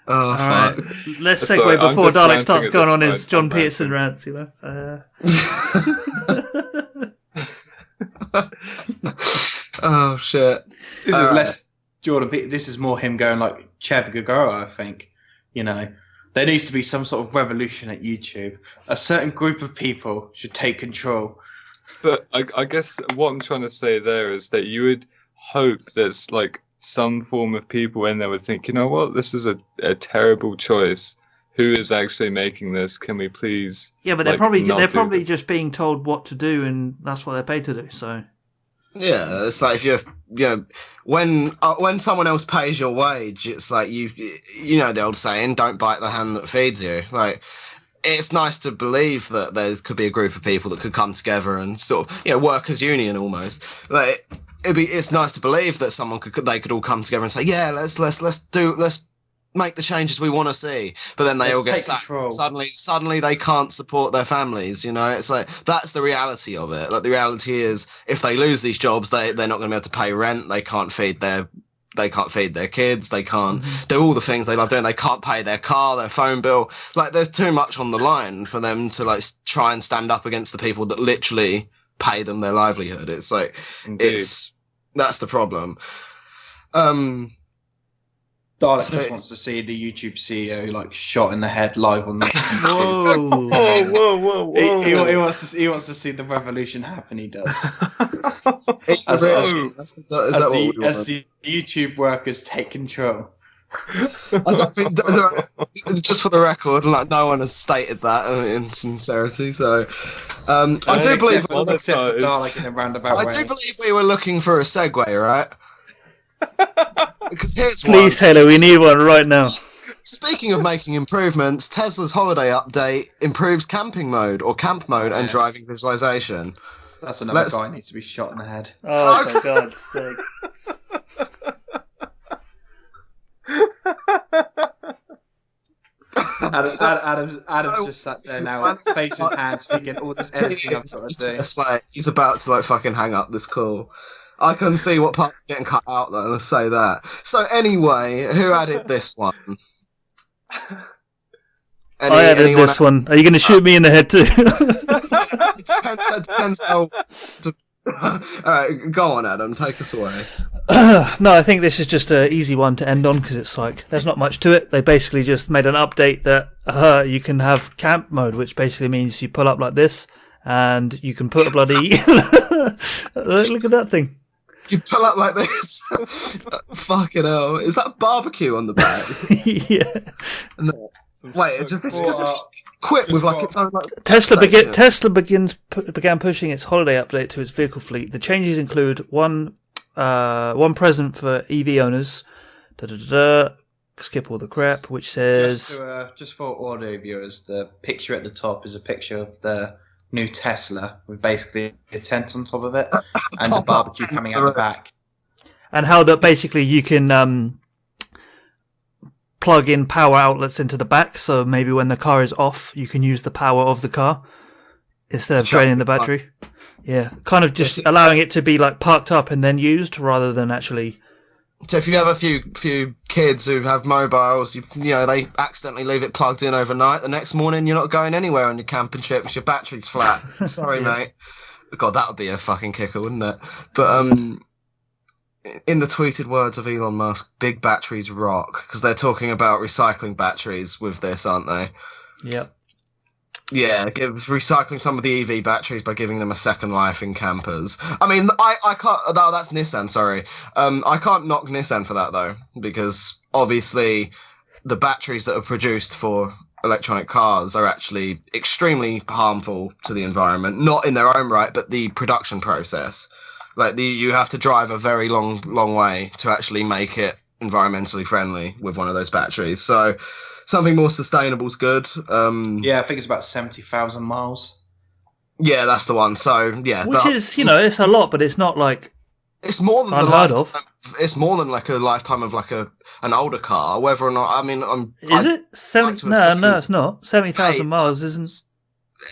Speaker 2: Right. Let's segue
Speaker 4: Sorry, I'm
Speaker 2: before
Speaker 4: just
Speaker 2: Dalek
Speaker 4: ranting
Speaker 2: starts
Speaker 4: at
Speaker 2: going
Speaker 4: this
Speaker 2: on his
Speaker 4: point.
Speaker 2: John
Speaker 4: I'm
Speaker 2: Peterson
Speaker 4: ranting.
Speaker 2: rants,
Speaker 3: Oh, shit.
Speaker 1: This is
Speaker 3: Alright.
Speaker 1: less Jordan Peterson. This is more him going like Chad Gagoro, I think. There needs to be some sort of revolution at YouTube. A certain group of people should take control.
Speaker 4: But I guess what I'm trying to say there is that you would hope there's like some form of people in there would think, you know what, this is a terrible choice. Who is actually making this? Can we please?
Speaker 2: Yeah, but they're probably
Speaker 4: this?
Speaker 2: just being told what to do, and that's what they're paid to do. So.
Speaker 3: Yeah, it's like if when someone else pays your wage, it's like you know the old saying, "Don't bite the hand that feeds you." Like, it's nice to believe that there could be a group of people that could come together and sort of workers' union almost. Like, it's nice to believe that they could all come together and say, "Yeah, let's make the changes we want to see," but then they all get sacked. Suddenly they can't support their families. It's like that's the reality of it. Like the reality is, if they lose these jobs, they're not going to be able to pay rent. They can't feed their kids. They can't do all the things they love doing. They can't pay their car, their phone bill. Like there's too much on the line for them to like try and stand up against the people that literally pay them their livelihood. It's like that's the problem.
Speaker 1: Dalek just wants to see the YouTube CEO like shot in the head live on the
Speaker 2: Whoa!
Speaker 4: Whoa!
Speaker 1: He wants to see the revolution happen. He does. As the YouTube workers take control.
Speaker 3: I don't think, just for the record, like no one has stated that in sincerity. So I do believe
Speaker 1: Dalek in a roundabout way.
Speaker 3: I do believe we were looking for a segue, right? Because here's
Speaker 2: Please,
Speaker 3: one.
Speaker 2: Halo, we need one right now.
Speaker 3: Speaking of making improvements, Tesla's holiday update improves camping mode or camp mode and driving visualization.
Speaker 1: That's another guy who needs to be shot in the head.
Speaker 2: Oh, for God's sake.
Speaker 1: Adam's just sat there now, face in hands, thinking all this editing I've got to do.
Speaker 3: It's like he's about to fucking hang up this call. I can see what part's getting cut out though, let's say that. So anyway, who added this one?
Speaker 2: I added this one. Are you going to shoot me in the head too?
Speaker 3: It depends how... Alright, go on Adam, take us away.
Speaker 2: No, I think this is just an easy one to end on because it's like there's not much to it. They basically just made an update that you can have camp mode, which basically means you pull up like this and you can put a bloody look at that thing.
Speaker 3: You pull up like this. Fucking hell! Is that barbecue on the back?
Speaker 2: Yeah.
Speaker 3: No. Wait, it's just equipped with like its own. Like,
Speaker 2: Tesla began pushing its holiday update to its vehicle fleet. The changes include one present for EV owners. Skip all the crap, which says
Speaker 1: just for audio viewers, the picture at the top is a picture of the new Tesla with basically a tent on top of it and the barbecue coming out the back.
Speaker 2: And how that basically you can plug in power outlets into the back, so maybe when the car is off, you can use the power of the car instead of draining the battery. Yeah, kind of just allowing it to be like parked up and then used rather than actually.
Speaker 3: So if you have a few kids who have mobiles, you know they accidentally leave it plugged in overnight. The next morning you're not going anywhere on your camping trip because your battery's flat. Sorry, mate. God, that would be a fucking kicker, wouldn't it? But in the tweeted words of Elon Musk, big batteries rock, because they're talking about recycling batteries with this, aren't they?
Speaker 2: Yep.
Speaker 3: Yeah, recycling some of the EV batteries by giving them a second life in campers. I mean, I can't. No, that's Nissan. Sorry, I can't knock Nissan for that though, because obviously the batteries that are produced for electronic cars are actually extremely harmful to the environment. Not in their own right, but the production process. Like you have to drive a very long way to actually make it environmentally friendly with one of those batteries. So. Something more sustainable is good.
Speaker 1: Yeah, I think it's about 70,000 miles.
Speaker 3: Yeah, that's the one. So yeah,
Speaker 2: which is it's a lot, but it's not like
Speaker 3: it's more than
Speaker 2: unheard of.
Speaker 3: It's more than like a lifetime of like an older car. Whether or not
Speaker 2: is it 70? No, it's not. 70,000 miles isn't.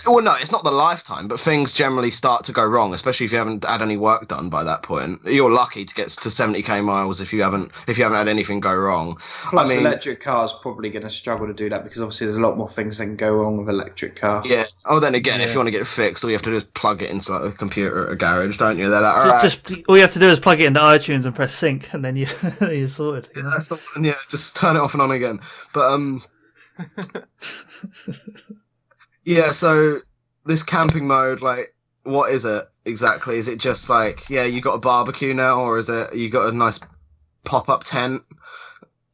Speaker 3: Well, no, it's not the lifetime, but things generally start to go wrong, especially if you haven't had any work done by that point. You're lucky to get to 70k miles if you haven't had anything go wrong.
Speaker 1: Plus, electric cars probably going to struggle to do that because obviously there's a lot more things that can go wrong with electric car.
Speaker 3: Yeah. Oh, then again, if you want to get it fixed, all you have to do is plug it into like a computer at a garage, don't you? They're like, all right.
Speaker 2: Just all you have to do is plug it into iTunes and press sync, and then you're sorted.
Speaker 3: Yeah, that's the one. Yeah, just turn it off and on again. But yeah, so this camping mode, like, what is it exactly? Is it just like, you got a barbecue now, or is it you got a nice pop-up tent?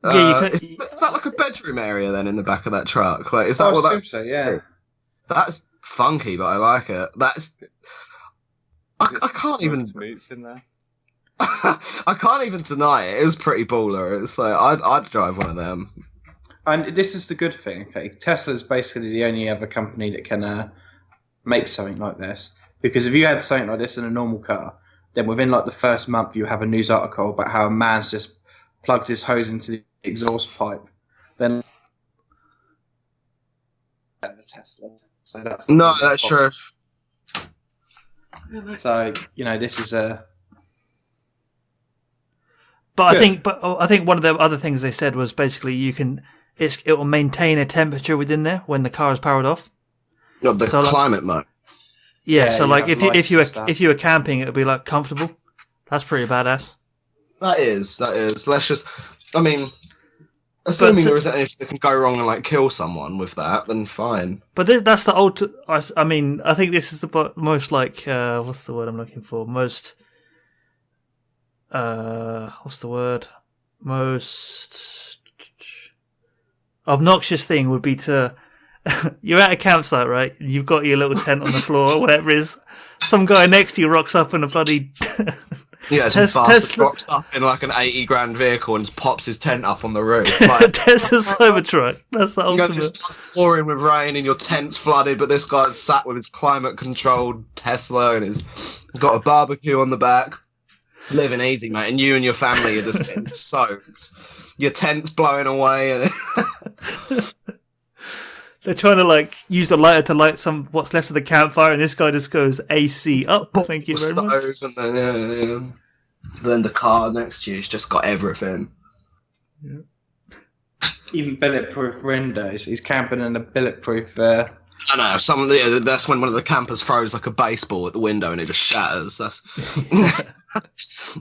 Speaker 2: Yeah,
Speaker 3: is that like a bedroom area then in the back of that truck? Like, is that what that?
Speaker 1: So, yeah.
Speaker 3: That's funky, but I like it. I can't even.
Speaker 4: Meats in there.
Speaker 3: I can't even deny it. It was pretty baller. It's like I'd drive one of them.
Speaker 1: And this is the good thing, okay? Tesla's basically the only other company that can make something like this. Because if you had something like this in a normal car, then within like the first month you have a news article about how a man's just plugged his hose into the exhaust pipe. Then the Tesla. So that's
Speaker 3: true.
Speaker 1: So this is a.
Speaker 2: But I think one of the other things they said was basically it will maintain a temperature within there when the car is powered off.
Speaker 3: No, the climate mode.
Speaker 2: Yeah, so like if you were camping, it would be like comfortable. That's pretty badass. That is.
Speaker 3: Let's just. I mean, assuming there isn't anything that can go wrong and like kill someone with that, then fine.
Speaker 2: But that's the old. I mean, I think this is the most like what's the word I'm looking for? Most. What's the word? Most obnoxious thing would be to you're at a campsite, right? You've got your little tent on the floor or whatever it is. Some guy next to you rocks up in a bloody
Speaker 3: some bastard rocks up in like an 80 grand vehicle and just pops his tent up on the roof. Like,
Speaker 2: Tesla Cybertruck. That's the ultimate.
Speaker 3: It starts pouring with rain and your tent's flooded, but this guy's sat with his climate controlled Tesla and he's got a barbecue on the back. Living easy, mate, and you and your family are just getting soaked. Your tent's blowing away, and
Speaker 2: they're trying to like use a lighter to light what's left of the campfire, and this guy just goes AC up. Thank you very much.
Speaker 3: And then the car next to you's just got everything.
Speaker 1: Yeah. Even bulletproof windows. He's camping in a bulletproof
Speaker 3: I know. That's when one of the campers throws like a baseball at the window and it just shatters. That's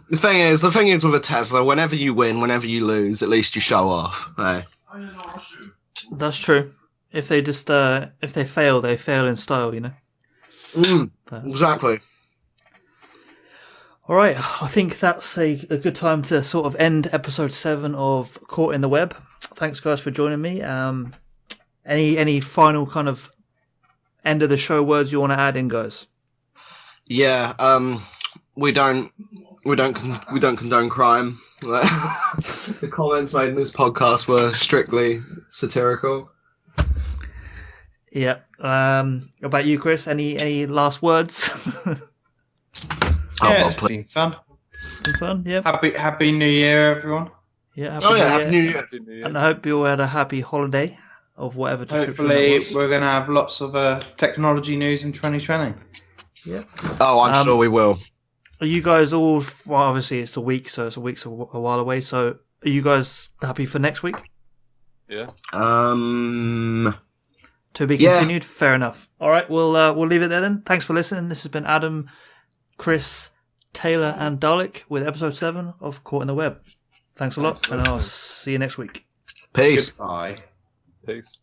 Speaker 3: the thing is with a Tesla, whenever you win, whenever you lose, at least you show off. Right?
Speaker 2: That's true. If they fail, they fail in style, you know.
Speaker 3: Exactly.
Speaker 2: All right, I think that's a good time to sort of end episode 7 of Caught in the Web. Thanks, guys, for joining me. Any final kind of end of the show words you want to add in, guys?
Speaker 3: Yeah, we don't condone crime. The comments made in this podcast were strictly satirical.
Speaker 2: Yeah. About you, Chris? Any last words?
Speaker 1: Yeah, it's been fun.
Speaker 2: Fun, yeah.
Speaker 1: Happy New Year, everyone.
Speaker 2: Yeah.
Speaker 3: Happy New Year.
Speaker 4: Happy New Year.
Speaker 2: And I hope you all had a happy holiday of whatever.
Speaker 1: Hopefully, we're going to have lots of technology news in 2020.
Speaker 2: Yeah.
Speaker 3: Oh, I'm sure we will.
Speaker 2: Are you guys all? Well, obviously it's a week, so it's a while away. So, are you guys happy for next week?
Speaker 4: Yeah.
Speaker 2: To be continued. Fair enough. All right, we'll leave it there then. Thanks for listening. This has been Adam, Chris, Taylor, and Dalek with episode 7 of Caught in the Web. Thanks a lot, and I'll see you next week.
Speaker 3: Peace.
Speaker 1: Goodbye.
Speaker 4: Peace.